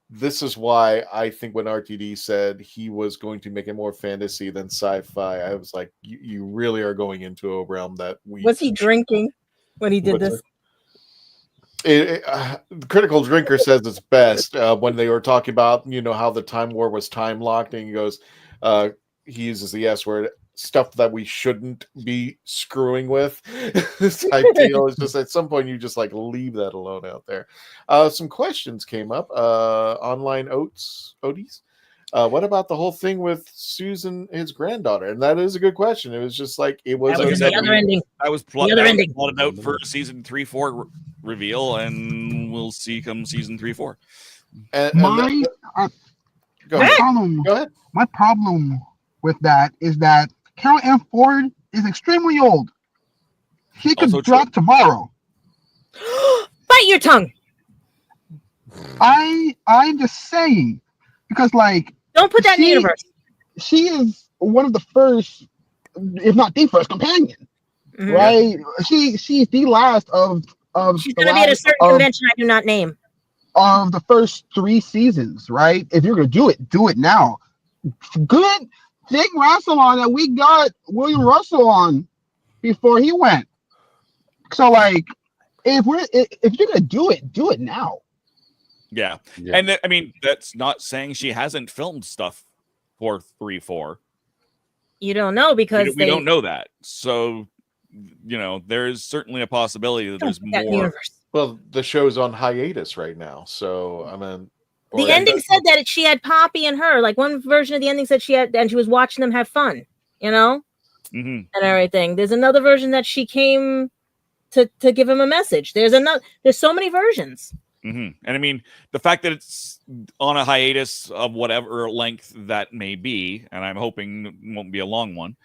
this is why I think when RTD said he was going to make it more fantasy than sci-fi, I was like, you really are going into a realm that we... Was he drinking when he did this? The Critical Drinker says it's best when they were talking about, how the Time War was time locked, and he goes, he uses the S word, stuff that we shouldn't be screwing with. Type deal is just at some point you just like leave that alone out there. Some questions came up. Online Odie's. What about the whole thing with Susan, his granddaughter? And that is a good question. It was just like it was the other ending. I was plotted out for season 3-4 reveal, and we'll see come season 3-4. Go ahead. My problem with that is that Carol Ann Ford is extremely old. She could drop tomorrow. Bite your tongue. I'm just saying, because like, don't put that in the universe. She is one of the first, if not the first companion, right? She's the last of. She's going to be at a certain convention I do not name. Of the first 3 seasons, right? If you're going to do it now. Good thing Russell on that we got William Russell on before he went. So like, if you're gonna do it now. Yeah. And I mean, that's not saying she hasn't filmed stuff for 3-4. You don't know because we don't know that. So there's certainly a possibility that there's more. Universe. Well, the show's on hiatus right now, so I mean. The ending said that she had Poppy and her. Like one version of the ending said she had, and she was watching them have fun, and everything. There's another version that she came to give him a message. There's so many versions. And I mean, the fact that it's on a hiatus of whatever length that may be, and I'm hoping it won't be a long one.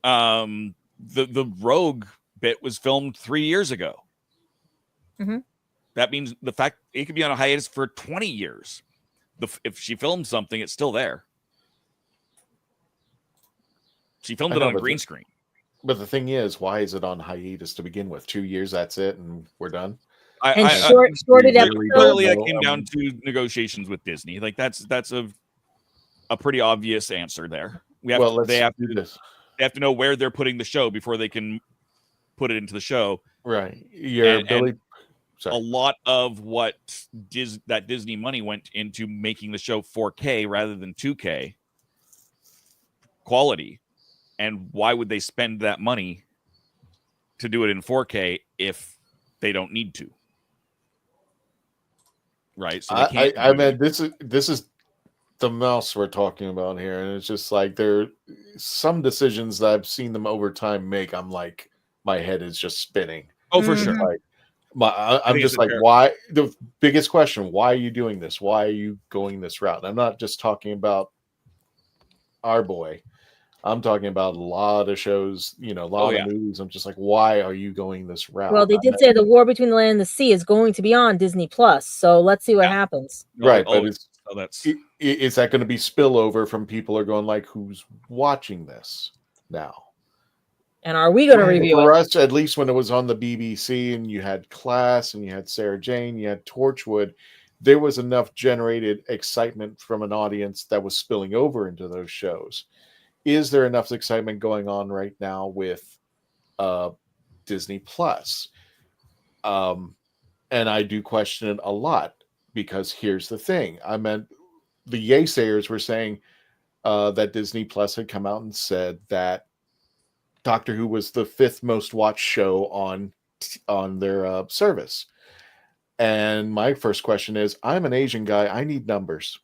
The Rogue bit was filmed 3 years ago. That means the fact it could be on a hiatus for 20 years. If she filmed something, it's still there. She filmed it on a green screen. But the thing is, why is it on hiatus to begin with? 2 years, that's it, and we're done. Shorted episodes. Clearly, that came down to negotiations with Disney. Like that's a pretty obvious answer there. They have to know where they're putting the show before they can put it into the show. Right. A lot of what that Disney money went into making the show 4K rather than 2K quality. And why would they spend that money to do it in 4K if they don't need to? Right. So I mean, this is the mouse we're talking about here, and it's just like there are some decisions that I've seen them over time make. I'm like, my head is just spinning. Oh, for sure. Like, I'm just like, why? The biggest question: why are you doing this? Why are you going this route? And I'm not just talking about our boy. I'm talking about a lot of shows, a lot of movies. I'm just like, why are you going this route? Well, they did say the War Between the Land and the Sea is going to be on Disney Plus, so let's see what happens. Right, but So that's is that going to be spillover from people are going like, who's watching this now? And are we going to review For it? us, at least when it was on the BBC and you had Class and you had Sarah Jane, you had Torchwood, there was enough generated excitement from an audience that was spilling over into those shows. Is there enough excitement going on right now with Disney Plus? And I do question it a lot, because here's the thing. I meant the yaysayers were saying that Disney Plus had come out and said that Doctor Who was the 5th most watched show on their service. And my first question is, I'm an Asian guy. I need numbers.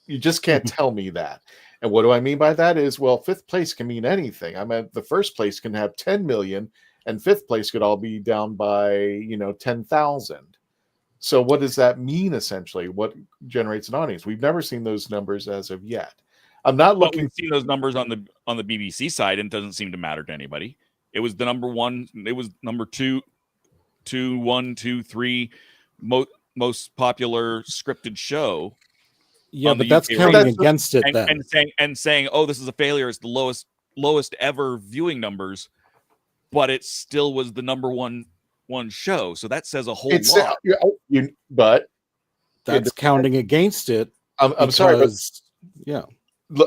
You just can't tell me that. And what do I mean by that is, well, 5th place can mean anything. I mean, the first place can have 10 million and 5th place could all be down by, 10,000. So what does that mean essentially? What generates an audience? We've never seen those numbers as of yet. I'm not But looking. we've seen those numbers on the BBC side, and it doesn't seem to matter to anybody. It was the number one. It was number 2, 1, 2, 3 most popular scripted show. Yeah, but that's counting against it then. And saying, oh, this is a failure. It's the lowest ever viewing numbers, but it still was the number one show. So that says a whole lot. But that's counting against it. I'm sorry, but yeah.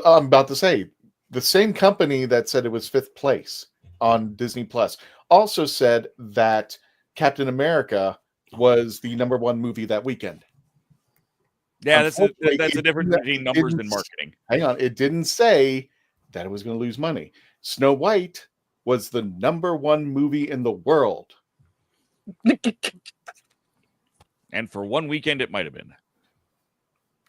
I'm about to say, the same company that said it was 5th place on Disney Plus also said that Captain America was the number 1 movie that weekend. Yeah, that's a difference between numbers and marketing. Hang on, it didn't say that it was going to lose money. Snow White was the number 1 movie in the world. And for one weekend, it might have been.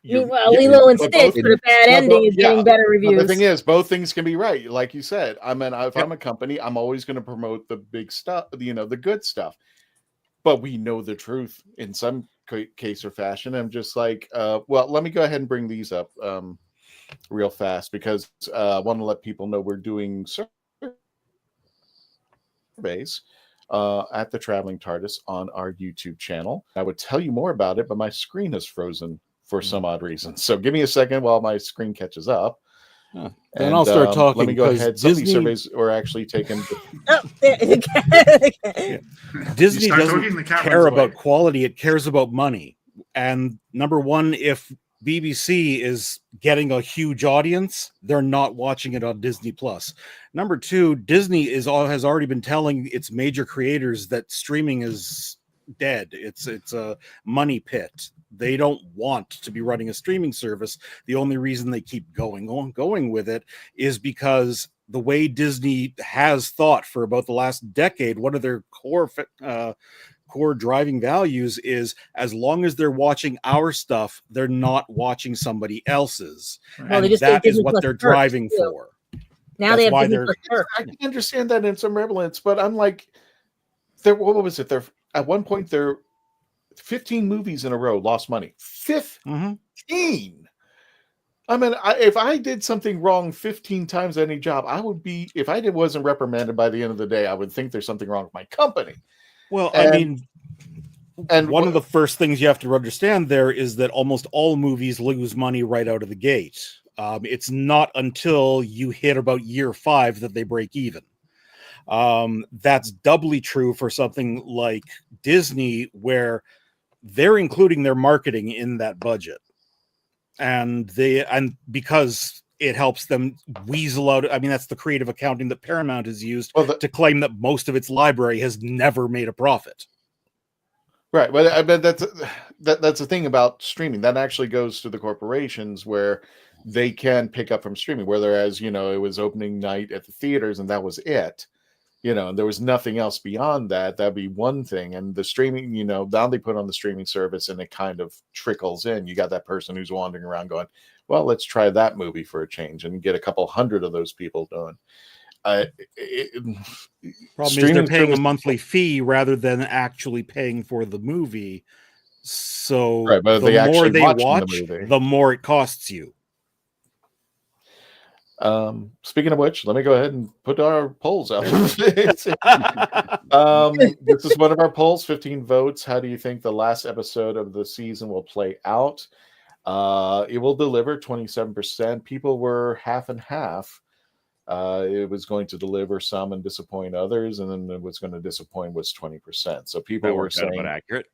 Meanwhile, Lilo and Stitch for the bad ending is getting better reviews. The thing is, both things can be right. Like you said, I mean, if I'm a company, I'm always going to promote the big stuff, the good stuff. But we know the truth in some case or fashion. I'm just like, well, let me go ahead and bring these up real fast, because I want to let people know we're doing surveys at the Traveling TARDIS on our YouTube channel. I would tell you more about it, but my screen is frozen for some odd reason. So give me a second while my screen catches up. Huh. And I'll start talking. Let me go ahead. Some of these surveys were actually taken. Disney doesn't care about quality. It cares about money. And number one, if BBC is getting a huge audience, they're not watching it on Disney Plus. Number two, Disney has already been telling its major creators that streaming is dead. It's a money pit. They don't want to be running a streaming service. The only reason they keep going with it is because the way Disney has thought for about the last decade, one of their core driving values is, as long as they're watching our stuff, they're not watching somebody else's. Well, and that is what they're driving for. Now That's they have why Disney Plus. I can understand that in some relevance, but I'm like, what was it? At one point, 15 movies in a row lost money. 15. I mean, if I did something wrong 15 times at any job, I would be, if I wasn't reprimanded by the end of the day, I would think there's something wrong with my company. Well, and one of the first things you have to understand there is that almost all movies lose money right out of the gate. It's not until you hit about year 5 that they break even. That's doubly true for something like Disney, where they're including their marketing in that budget, and because it helps them weasel out. I mean, that's the creative accounting that Paramount has used to claim that most of its library has never made a profit. Right, but I bet that's the thing about streaming. That actually goes to the corporations, where they can pick up from streaming. Whereas, it was opening night at the theaters and that was it. And there was nothing else beyond that. That'd be one thing. And the streaming, now they put on the streaming service and it kind of trickles in. You got that person who's wandering around going, well, let's try that movie for a change, and get a couple hundred of those people doing. Problem is they're paying a monthly fee rather than actually paying for the movie. So right, but the more they watch, the more it costs you. Speaking of which, let me go ahead and put our polls out. This is one of our polls, 15 votes. How do you think the last episode of the season will play out? It will deliver 27%. People were half and half. It was going to deliver some and disappoint others, and then it was going to disappoint was 20%. So people were saying about accurate.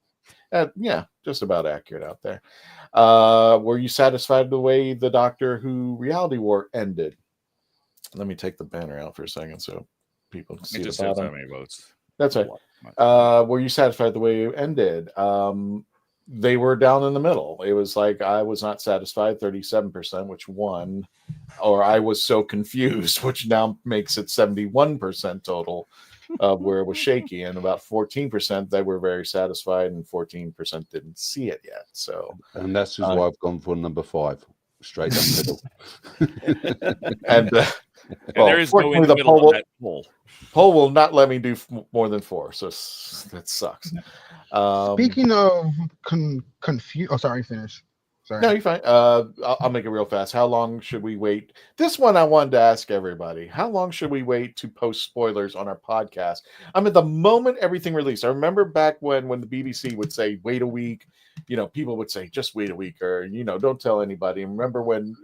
Yeah, just about accurate out there. Were you satisfied with the way the Doctor Who Reality War ended? Let me take the banner out for a second so people can see It just the shows bottom. how many votes. That's right. Were you satisfied with the way it ended? They were down in the middle. It was like I was not satisfied, 37%, which won, or I was so confused, which now makes it 71% total, where it was shaky, and about 14% they were very satisfied, and 14% didn't see it yet. So, and that's just why I've gone for number 5, straight down the middle. and well, there is no in the middle of that poll. Poll will not let me do more than 4, so that sucks. Speaking of confused, oh, sorry, finish. Sorry. No, you're fine. I'll make it real fast. How long should we wait? This one I wanted to ask everybody. How long should we wait to post spoilers on our podcast? I mean, the moment everything released. I remember back when the BBC would say, wait a week. People would say, just wait a week, or, don't tell anybody. And remember when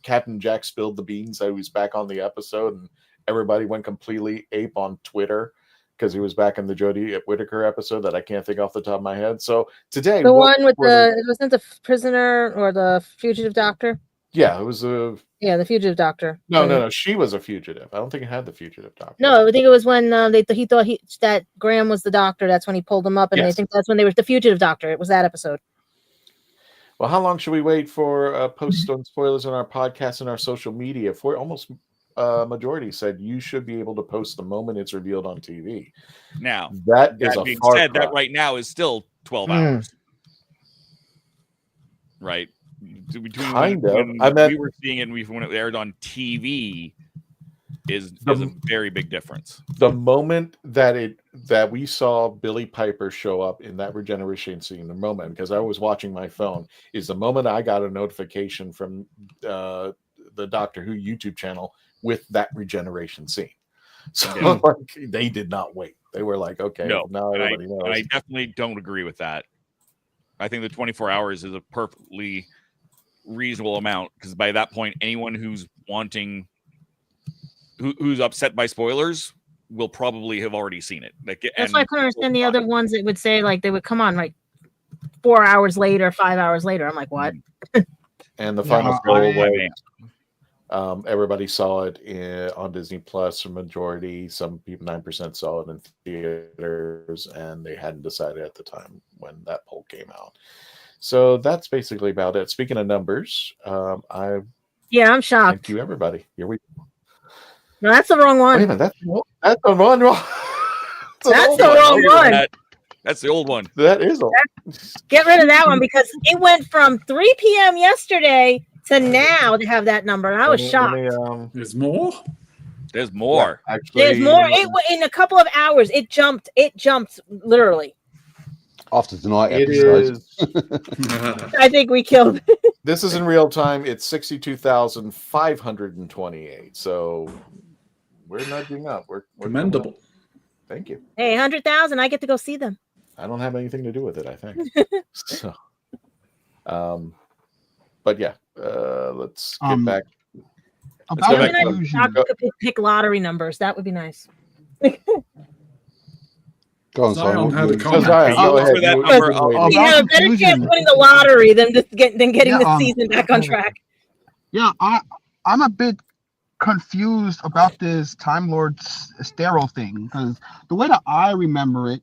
Captain Jack spilled the beans that he was back on the episode and everybody went completely ape on Twitter because he was back in the Jodie Whittaker episode that I can't think off the top of my head. So today, the one with wasn't the prisoner or the fugitive doctor? Yeah, it was the fugitive doctor. No. She was a fugitive. I don't think it had the fugitive doctor. No, I think it was when he thought that Graham was the doctor. That's when he pulled him up, and I think that's when they were the fugitive doctor. It was that episode. Well, how long should we wait for posts on spoilers on our podcast and our social media? For almost majority said you should be able to post the moment it's revealed on TV. Now, that is a being far said, cry. that right now is still 12 hours. Right? Between when we were seeing it and when it aired on TV is a very big difference. The moment that we saw Billy Piper show up in that regeneration scene, the moment, because I was watching my phone, is the moment I got a notification from the Doctor Who YouTube channel with that regeneration scene. So they did not wait. They were like, okay, now everybody knows. And I definitely don't agree with that. I think the 24 hours is a perfectly reasonable amount, because by that point, anyone who's who's upset by spoilers will probably have already seen it. That's why I couldn't understand the other ones that would say they would come on 4 hours later, 5 hours later. I'm like, what? And the final throwaway. Everybody saw it on Disney Plus, a majority. Some people, 9%, saw it in theaters, and they hadn't decided at the time when that poll came out. So that's basically about it. Speaking of numbers, I'm shocked. Thank you, everybody. Here we go. No, that's the wrong one. Wait a minute, that's the wrong one. That's the wrong one. That's the old one. That is old. Get rid of that one, because it went from 3 p.m. yesterday to now to have that number. And I was shocked. There's more? There's more. Yeah, actually, there's more. In a couple of hours, it jumped. It jumped literally. After tonight it episode. Is. I think we killed it. This is in real time. It's 62,528. So we're nudging up. We're commendable. Thank you. Hey, 100,000. I get to go see them. I don't have anything to do with it, I think. So, but yeah, let's get back. About pick lottery numbers. That would be nice. Go on, Zion had a Zion, comment. go ahead. You have a better chance winning the lottery than getting the season back on track. Yeah, I'm a bit confused about this Time Lord sterile thing, because the way that I remember it,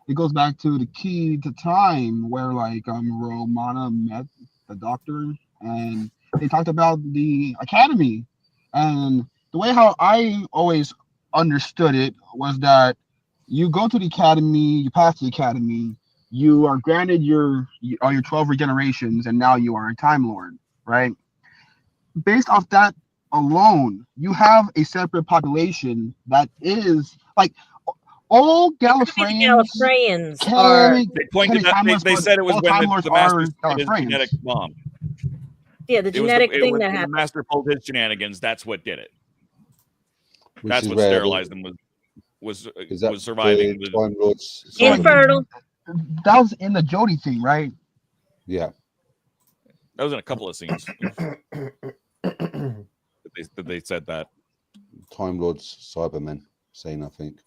it goes back to the key to time where Romana met the Doctor and they talked about the academy, and the way how I always understood it was that you go to the academy, you pass the academy, you are granted your 12 regenerations, and now you are a Time Lord, right? Based off that alone, you have a separate population that is all Gallifreyans. They said it was when the Master pulled his genetic bomb. Yeah, the genetic thing that happened. The Master pulled his shenanigans. That's what did it. That's what where sterilized them was surviving. Time Lords infertile. That was in the Jodie thing, right? Yeah. That was in a couple of scenes. They said that. Time Lords, Cybermen, saying I think.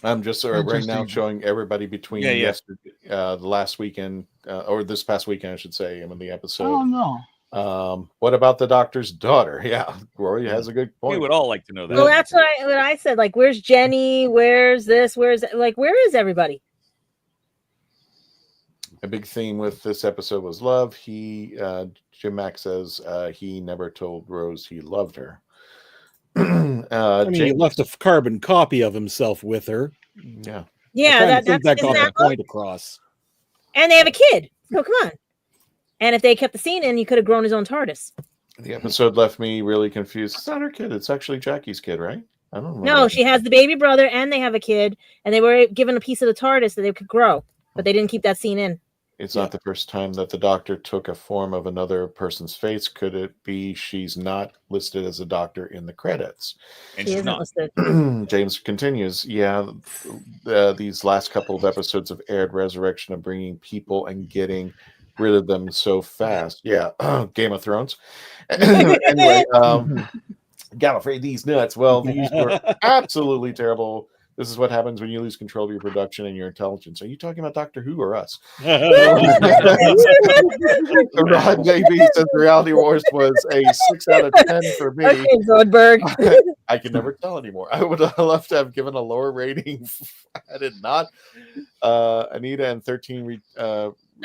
I'm just right now Interesting. showing everybody between yesterday, the last weekend, or this past weekend, I should say, in the episode. Oh no. What about the Doctor's daughter? Yeah, Rory has a good point. We would all like to know that. Well, that's what I said. Like, where's Jenny? Where's this? Where's like, where is everybody? A big theme with this episode was love. Jim Mack says he never told Rose he loved her. I mean, he left a carbon copy of himself with her. Yeah. Yeah, I think that got the point across. And they have a kid. So come on. And if they kept the scene in, he could have grown his own TARDIS. The episode left me really confused. It's not her kid. It's actually Jackie's kid, right? I don't know. No, she has the baby brother and they have a kid. And they were given a piece of the TARDIS that they could grow. But they didn't keep that scene in. It's not the first time that the Doctor took a form of another person's face. Could it be she's not listed as a doctor in the credits? And she isn't listed. James continues. Yeah, these last couple of episodes have aired Resurrection of bringing people and getting rid of them so fast. Yeah, Game of Thrones. Anyway, Gallifrey, these nuts. Well, these were absolutely terrible. This is what happens when you lose control of your production and your intelligence. Are you talking about Doctor Who or us? Rod JB says Reality Wars was a 6 out of 10 for me. Okay, Zodberg. I can never tell anymore. I would have loved to have given a lower rating. I did not. Anita and 13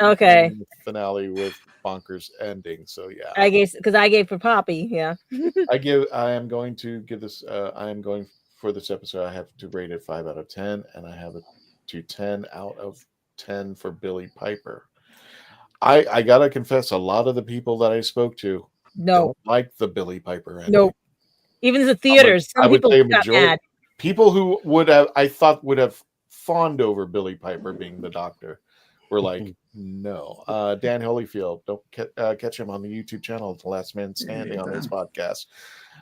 okay. Finale with bonkers ending. So yeah. I gave for Poppy, yeah. I am going to give this for this episode, I have to rate it 5 out of 10, and I have it to 10 out of 10 for Billy Piper. I gotta confess, a lot of the people that I spoke to don't like the Billy Piper ending. No, even the theaters, some people got mad. People who would have fawned over Billy Piper being the Doctor were like, no. Dan Holyfield, don't catch him on the YouTube channel, The Last Man Standing, on his podcast.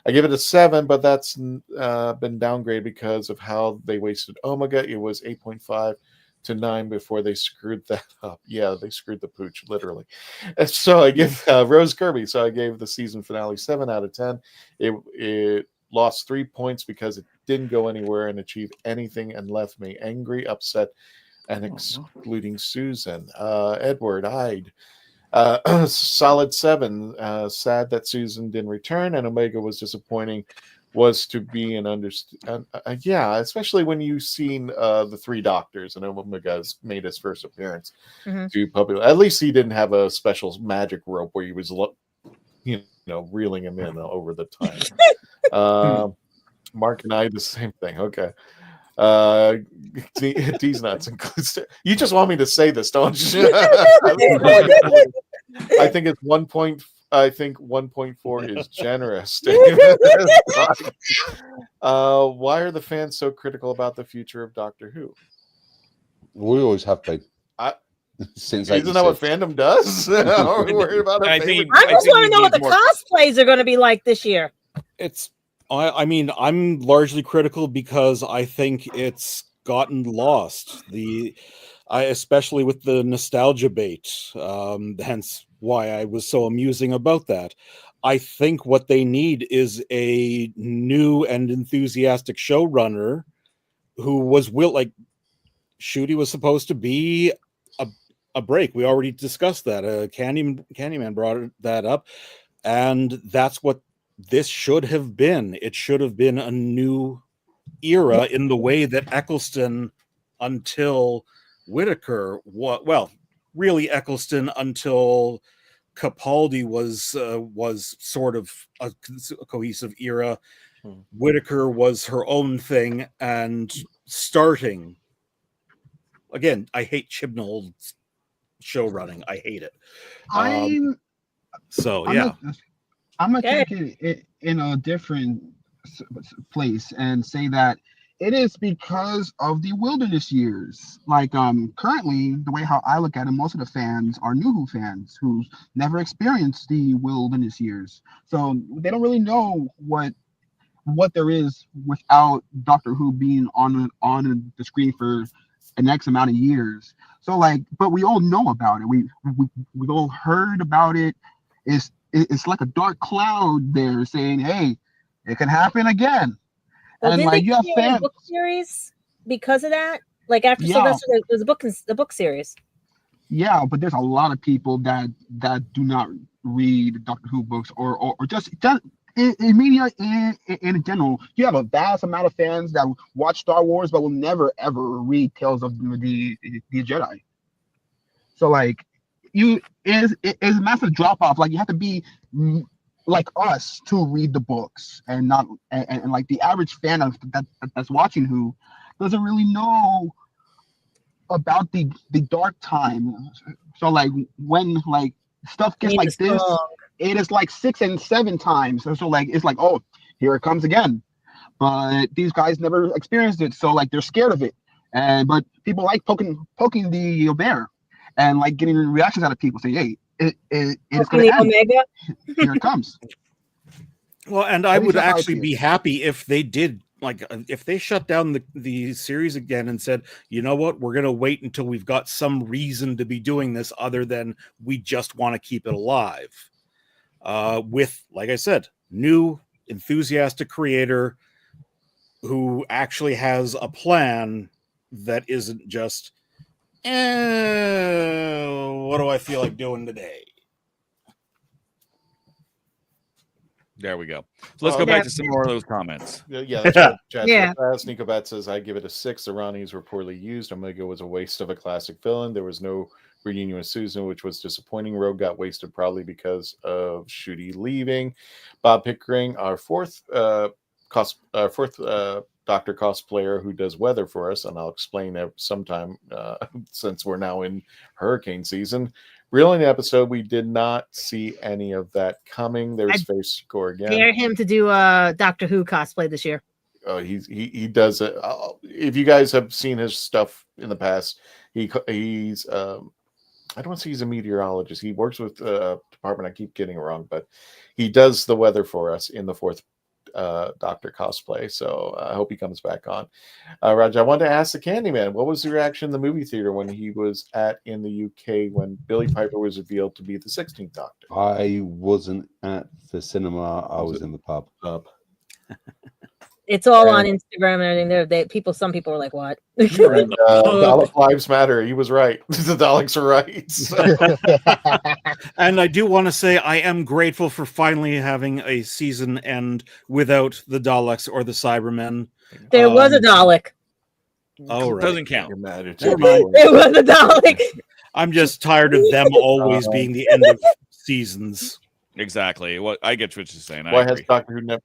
I give it a 7, but that's been downgraded because of how they wasted Omega. It was 8.5 to 9 before they screwed that up. Yeah, they screwed the pooch, literally. And so I give Rose Kirby. So I gave the season finale 7 out of 10. It lost 3 points because it didn't go anywhere and achieve anything and left me angry, upset, and excluding Susan. Edward Hyde. Solid 7. Sad that Susan didn't return, and Omega was disappointing. Was to be an yeah, especially when you've seen the 3 Doctors and Omega's made his first appearance to public. At least he didn't have a special magic rope where he was, reeling him in over the time. Mark and I the same thing. Okay. These nuts includes. You just want me to say this, don't you? I think it's 1 point. I think 1.4 is generous. Why are the fans so critical about the future of Doctor Who? We always have been. Since isn't that what fandom does? Are we worried about I just want to know what the cosplays are going to be like this year. I mean, I'm largely critical because I think it's gotten lost. Especially with the nostalgia bait, hence why I was so amusing about that. I think what they need is a new and enthusiastic showrunner who was Ncuti was supposed to be a break. We already discussed that. Candyman brought that up, and that's what this should have been. It should have been a new era in the way that Eccleston until Whittaker, really Eccleston until Capaldi was sort of a cohesive era. Whittaker was her own thing, and starting again. I hate Chibnall's show running. I hate it. I'm gonna take it in a different place and say that it is because of the wilderness years. Currently, the way how I look at it, most of the fans are New Who fans who never experienced the wilderness years, so they don't really know what there is without Doctor Who being on the screen for an X amount of years. So like, but we all know about it. We all heard about it. It's like a dark cloud there saying, "Hey, it can happen again." Well, And didn't they like, you have create a fans. book series because of that? Like after Yeah. Sylvester, there's the book series. Yeah, but there's a lot of people that do not read Doctor Who books or just in media in general. You have a vast amount of fans that watch Star Wars but will never ever read Tales of the Jedi. So like, it's a massive drop off. Like, you have to be like us to read the books, and not and like the average fan that's watching Who doesn't really know about the dark time. So like, when like stuff gets like this, it is like 6 and 7 times. So like, it's like, oh, here it comes again. But these guys never experienced it, so like, they're scared of it. And but people like poking the bear, and like getting reactions out of people saying, hey, it's going to end. Omega. Here it comes. Well, and I At least would that's how I actually feel. be happy if they did, like, if they shut down the series again and said, you know what, we're going to wait until we've got some reason to be doing this other than we just want to keep it alive. With, like I said, new enthusiastic creator who actually has a plan that isn't just, what do I feel like doing today? There we go. So let's go back to some more of those comments. Yeah, that's what Chad Yeah. said. Nico Bat says, I give it a 6. The Ronnies were poorly used. Omega was a waste of a classic villain. There was no reunion with Susan, which was disappointing. Rogue got wasted probably because of Ncuti leaving. Bob Pickering, our fourth Doctor cosplayer who does weather for us, and I'll explain that sometime since we're now in hurricane season. Reeling the episode, we did not see any of that coming. There's face score again. Dare him to do a Doctor Who cosplay this year. He does it. If you guys have seen his stuff in the past, he's I don't want to say he's a meteorologist. He works with department. I keep getting it wrong, but he does the weather for us in the fourth Doctor cosplay. So I hope he comes back on. Raj, I wanted to ask the Candyman, what was the reaction in the movie theater when he was in the UK when Billy Piper was revealed to be the 16th Doctor? I wasn't at the cinema. I was in the pub. It's all on Instagram and everything. Some people are like, "What?" Dalek lives matter. He was right. The Daleks are right. And I do want to say I am grateful for finally having a season end without the Daleks or the Cybermen. There was a Dalek. Oh, right. Doesn't count. Never mind. There was a Dalek. I'm just tired of them always being the end of seasons. Exactly. What I get what you're saying. Why has Doctor Who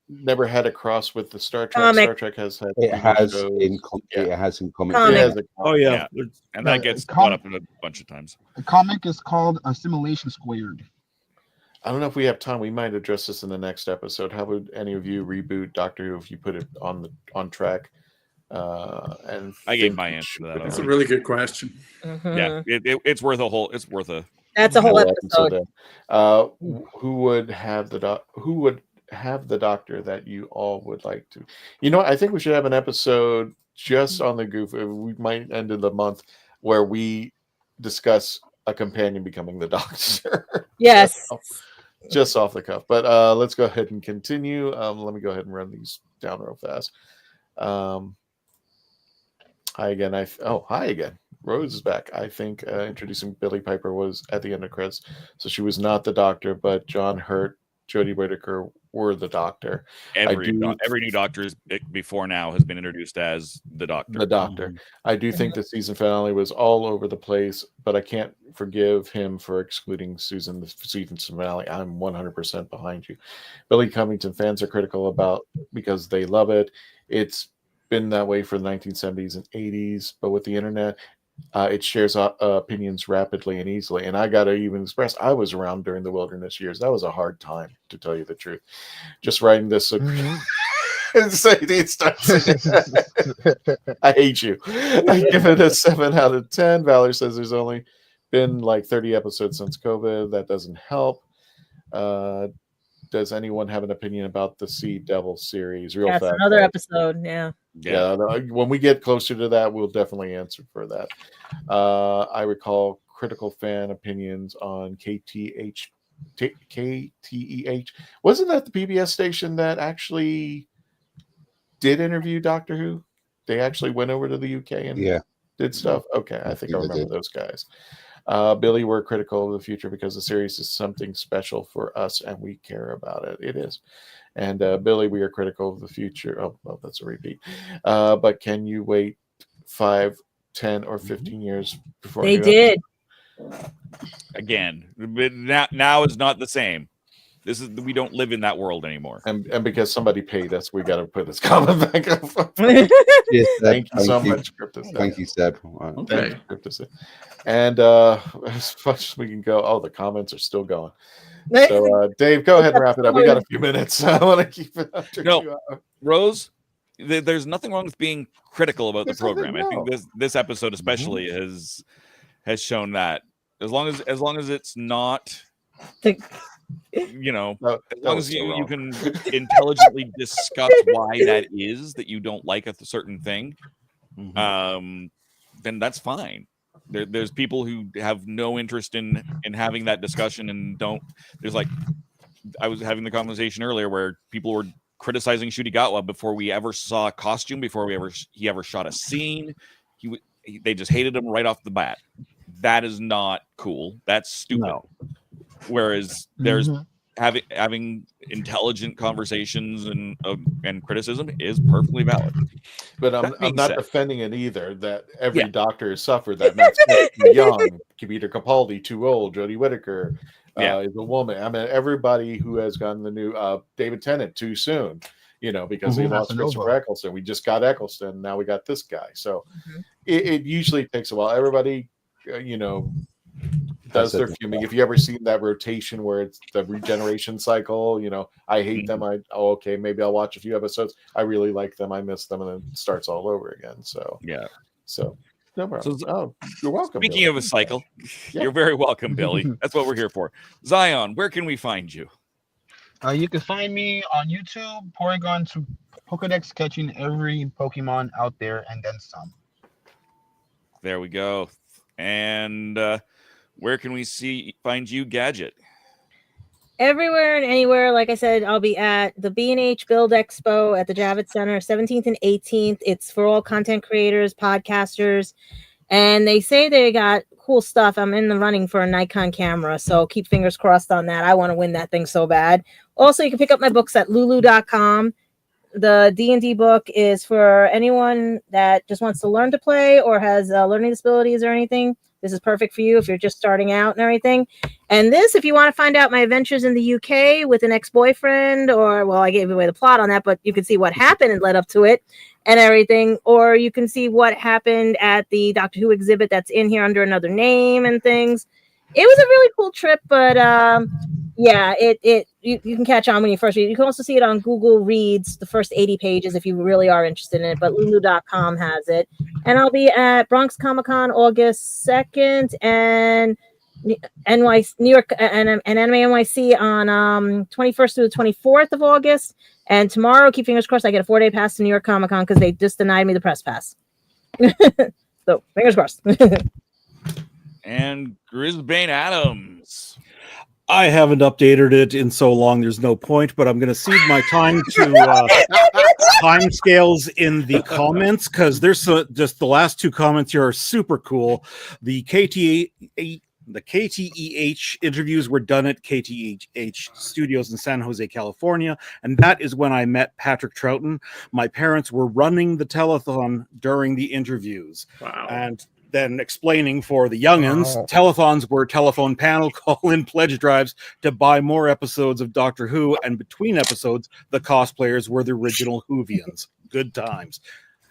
never had a cross with the Star Trek? Comic. Star Trek has had. It has in comics. It has a Oh yeah, and that gets brought up a bunch of times. The comic is called Assimilation Squared. I don't know if we have time. We might address this in the next episode. How would any of you reboot Doctor Who if you put it on track? And I gave my answer to that. That's a already. really good question. Yeah, it's worth a whole. It's worth a. That's a whole episode. Who would have the Doctor that you all would like to? You know what? I think we should have an episode just on the goof. We might end of the month where we discuss a companion becoming the Doctor. Yes. Just off the cuff. But let's go ahead and continue. Let me go ahead and run these down real fast. Hi again. Hi again. Rose is back. I think introducing Billy Piper was at the end of credits, so she was not the Doctor, but John Hurt, Jodie Whittaker were the Doctor. Every new Doctor before now has been introduced as the Doctor. The Doctor. I do think the season finale was all over the place, but I can't forgive him for excluding Susan the season finale. I'm 100% behind you. Billy Cummington fans are critical about because they love it. It's been that way for the 1970s and 80s, but with the internet, it shares opinions rapidly and easily. And I got to even express, I was around during the wilderness years. That was a hard time, to tell you the truth. Just writing this and say these stuff. I hate you. I give it a 7 out of 10. Valor says there's only been like 30 episodes since COVID. That doesn't help. does anyone have an opinion about the Sea Devil series? Real That's fast. another episode. Yeah. Yeah. When we get closer to that, we'll definitely answer for that. I recall critical fan opinions on KTEH. Wasn't that the PBS station that actually did interview Doctor Who? They actually went over to the UK and did stuff. Okay, I think I remember those guys. Billy, we're critical of the future because the series is something special for us and we care about it. It is. And Billy, we are critical of the future. Oh, well, that's a repeat. But can you wait 5, 10, or 15 years before they did? Again, now is not the same. We don't live in that world anymore. And because somebody paid us, we got to put this comment back up. Yes, thank you so much, Cryptus. Thank you, Seb. Okay. And as much as we can go, the comments are still going. So, Dave, go ahead and wrap it up. We got a few minutes. I want to keep it under 2 hours. Rose, there's nothing wong with being critical about the program. I think this episode especially has shown that as long as it's not, as long as you can intelligently discuss why that is that you don't like a certain thing, then that's fine. There's people who have no interest in having that discussion and don't. There's I was having the conversation earlier where people were criticizing Ncuti Gatwa before we ever saw a costume, before he ever shot a scene. They just hated him right off the bat. That is not cool. That's stupid. No. Whereas there's having intelligent conversations and criticism is perfectly valid. But I'm not defending it either. That every doctor has suffered that. Matt Smith, too young, Peter Capaldi too old, Jodie Whittaker is a woman. I mean, everybody who has gotten the new David Tennant too soon. Because they lost Christopher Eccleston. We just got Eccleston. Now we got this guy. So it usually takes a while. Everybody, does their fuming. If you ever seen that rotation where it's the regeneration cycle, I hate them. Okay, maybe I'll watch a few episodes. I really like them. I miss them, and then it starts all over again. So So no problem. You're welcome. Speaking Billy. of a cycle, you're very welcome, Billy. That's what we're here for. Zion, where can we find you? You can find me on YouTube, Porygon to Pokedex, catching every Pokemon out there and then some. There we go. And where can we find you, Gadget? Everywhere and anywhere. Like I said, I'll be at the B&H Build Expo at the Javits Center, 17th and 18th. It's for all content creators, podcasters, and they say they got cool stuff. I'm in the running for a Nikon camera, so keep fingers crossed on that. I want to win that thing so bad. Also, you can pick up my books at lulu.com. The D&D book is for anyone that just wants to learn to play or has learning disabilities or anything. This is perfect for you if you're just starting out and everything. And this, if you want to find out my adventures in the UK with an ex-boyfriend, or, well, I gave away the plot on that, but you can see what happened and led up to it and everything. Or you can see what happened at the Doctor Who exhibit that's in here under another name and things. It was a really cool trip, but yeah, you can catch on when you first read it. You can also see it on Google Reads, the first 80 pages if you really are interested in it, but lulu.com has it. And I'll be at Bronx Comic Con August 2nd and New York and Anime NYC on 21st through the 24th of August. And tomorrow, keep fingers crossed, I get a 4-day pass to New York Comic Con because they just denied me the press pass. So fingers crossed. And Grisbane Adams. I haven't updated it in so long, there's no point, but I'm going to cede my time to time scales in the comments, because there's just the last two comments here are super cool. The KTEH interviews were done at KTEH Studios in San Jose, California, and that is when I met Patrick Troughton. My parents were running the telethon during the interviews. Wow. And then explaining for the youngins, telethons were telephone panel call-in pledge drives to buy more episodes of Doctor Who, and between episodes, the cosplayers were the original Whovians. Good times.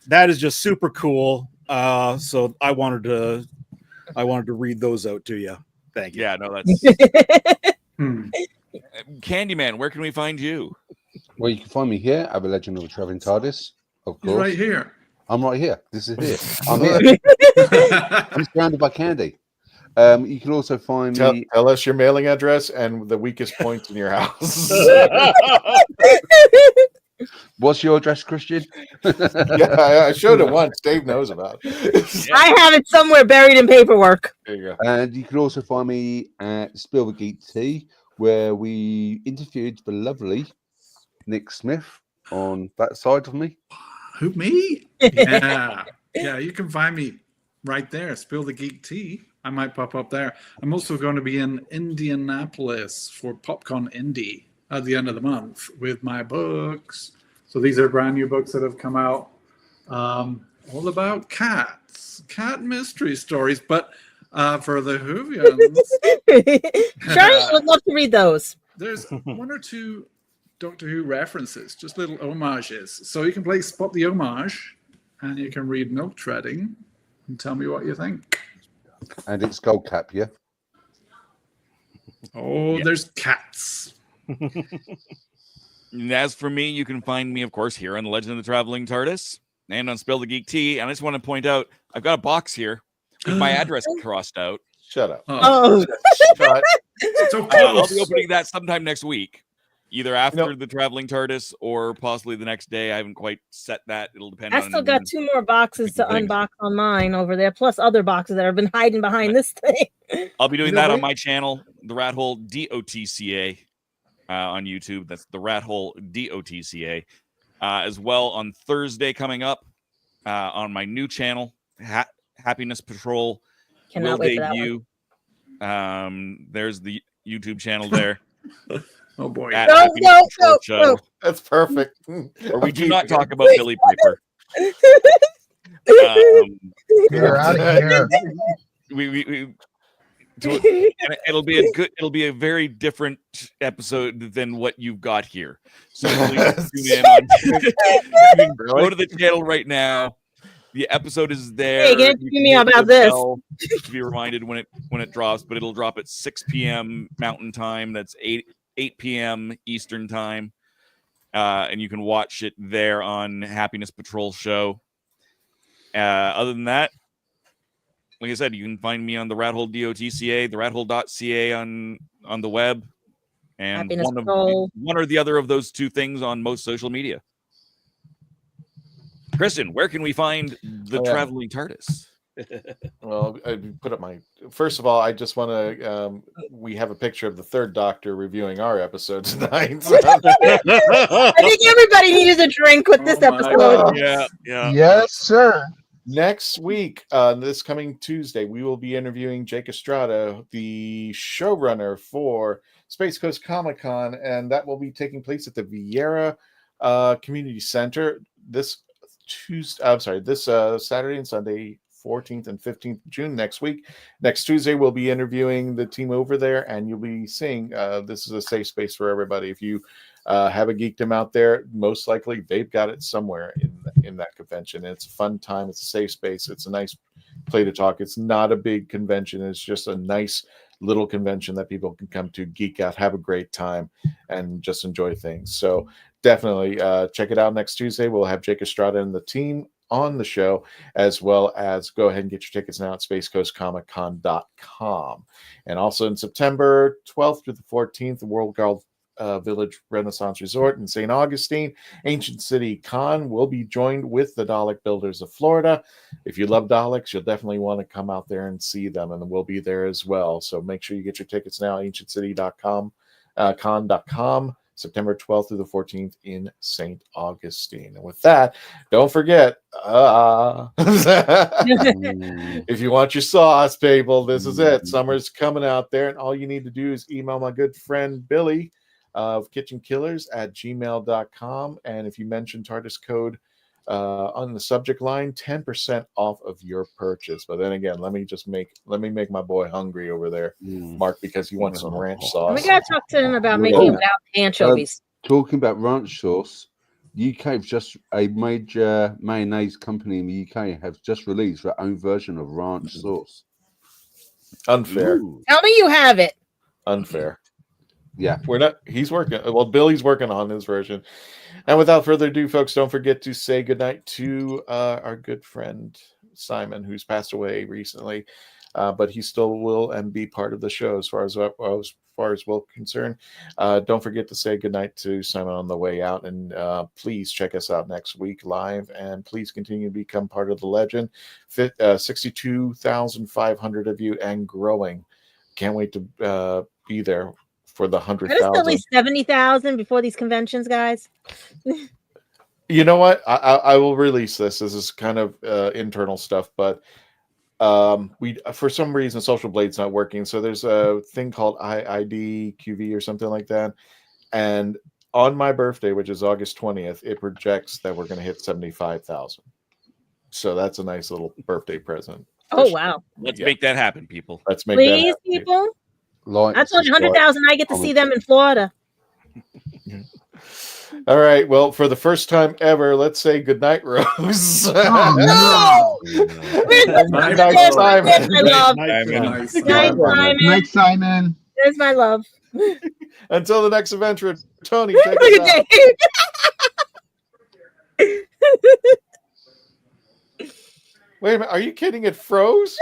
That is just super cool. So I wanted to read those out to you. Thank you. Yeah, no, that's Candyman. Where can we find you? Well, you can find me here at the Legend of the Traveling TARDIS, of course. You're right here. I'm right here. This is here. I'm here. I'm surrounded by candy. You can also find me. Tell us your mailing address and the weakest points in your house. What's your address, Christian? Yeah, I showed it once. Dave knows about it. I have it somewhere buried in paperwork. There you go. And you can also find me at Spielberg Geek Tea, where we interviewed the lovely Nick Smith on that side of me. Who, me? Yeah. Yeah, you can find me right there. Spill the Geek Tea. I might pop up there. I'm also going to be in Indianapolis for PopCon Indy at the end of the month with my books. So these are brand new books that have come out, all about cats, cat mystery stories. But for the Whovians, Charlie would love to read those. there's one or two Doctor Who references, just little homages. So you can play Spot the Homage, and you can read Milk Treading, and tell me what you think. And it's Gold Cap, yeah? Oh, Yeah. there's cats. And as for me, you can find me, of course, here on The Legend of the Traveling TARDIS and on Spill the Geek Tea. And I just want to point out, I've got a box here with my address crossed out. Shut up. Oh. Shut. So I'll be opening that sometime next week, either after the Traveling TARDIS or possibly the next day. I haven't quite set that. It'll depend I on. still got 2 more boxes to things. unbox on mine over there, plus other boxes that have been hiding behind this thing. I'll be doing that on my channel, The TheRatHole.CA, on YouTube. That's The TheRatHole.CA. As well on Thursday coming up on my new channel, Happiness Patrol Cannot will wait for that debut. There's the YouTube channel there. Oh boy. At No, Happiness no, Patrol no, Show, no. That's perfect. where we do not talk about Billy Piper. You're out of here. It'll be a very different episode than what you've got here. So please tune in on. You can go to the channel right now. The episode is there. Hey, get You to can me hit about the this. bell to be reminded when it drops, but it'll drop at 6 p.m. Mountain Time. That's 8 p.m. Eastern Time. And you can watch it there on Happiness Patrol Show. Other than that, like I said, you can find me on the TheRatHole.CA, TheRatHole.CA on the web, and Happiness Patrol. one or the other of those two things on most social media. Kristen, where can we find the Traveling TARDIS? Well, I put up my. First of all, I just want to. We have a picture of the Third Doctor reviewing our episode tonight. I think everybody needed a drink with this episode. Yeah. Yes, sir. Next week, this coming Tuesday, we will be interviewing Jake Estrada, the showrunner for Space Coast Comic-Con, and that will be taking place at the Vieira Community Center this Saturday and Sunday, 14th and 15th June next week. Next Tuesday, we'll be interviewing the team over there, and you'll be seeing this is a safe space for everybody. If you have a geekdom out there, most likely they've got it somewhere in that convention. And it's a fun time. It's a safe space. It's a nice play to talk. It's not a big convention. It's just a nice little convention that people can come to, geek out, have a great time, and just enjoy things. So definitely check it out next Tuesday. We'll have Jake Estrada and the team on the show, as well as go ahead and get your tickets now at spacecoastcomiccon.com. And also in September 12th through the 14th, the World Golf Village Renaissance Resort in St. Augustine, Ancient City Con will be joined with the Dalek Builders of Florida. If you love Daleks, you'll definitely want to come out there and see them, and we'll be there as well. So make sure you get your tickets now, ancientcity.com, con.com, September 12th through the 14th in St. Augustine. And with that, don't forget, if you want your sauce, people, this is it. Summer's coming out there, and all you need to do is email my good friend Billy of kitchenkillers@gmail.com. And if you mention TARDIS code on the subject line, 10% off of your purchase. But then again, let me make my boy hungry over there, Mark, because he wants some ranch sauce. We gotta talk to him about making it without anchovies. Talking about ranch sauce, UK have just a major mayonnaise company in the UK have just released their own version of ranch sauce. Unfair. Tell me you have it. Unfair. Yeah, he's working. Well, Billy's working on his version. And without further ado, folks, don't forget to say goodnight to our good friend Simon, who's passed away recently. but he still will and be part of the show as far as we're concerned. Don't forget to say goodnight to Simon on the way out, and please check us out next week live, and please continue to become part of the legend. 62,500 of you and growing. Can't wait to be there for the 100,000. At least 70,000 before these conventions, guys. You know what? I will release this. This is kind of internal stuff, but we for some reason Social Blade's not working. So there's a thing called IIDQV or something like that. And on my birthday, which is August 20th, it projects that we're going to hit 75,000. So that's a nice little birthday present. Oh, wow. Let's make that happen, people. Let's make Please, that happen. people. Like, I told you 100,000. I get to see them in Florida. All right. Well, for the first time ever, let's say goodnight, Rose. Oh, no! Good night, Simon. There's my love. Nice. Good night, Simon. Good night, Simon. There's my love. Until the next adventure, Tony, take Look us at out. Dave. Wait a minute. Are you kidding? It froze?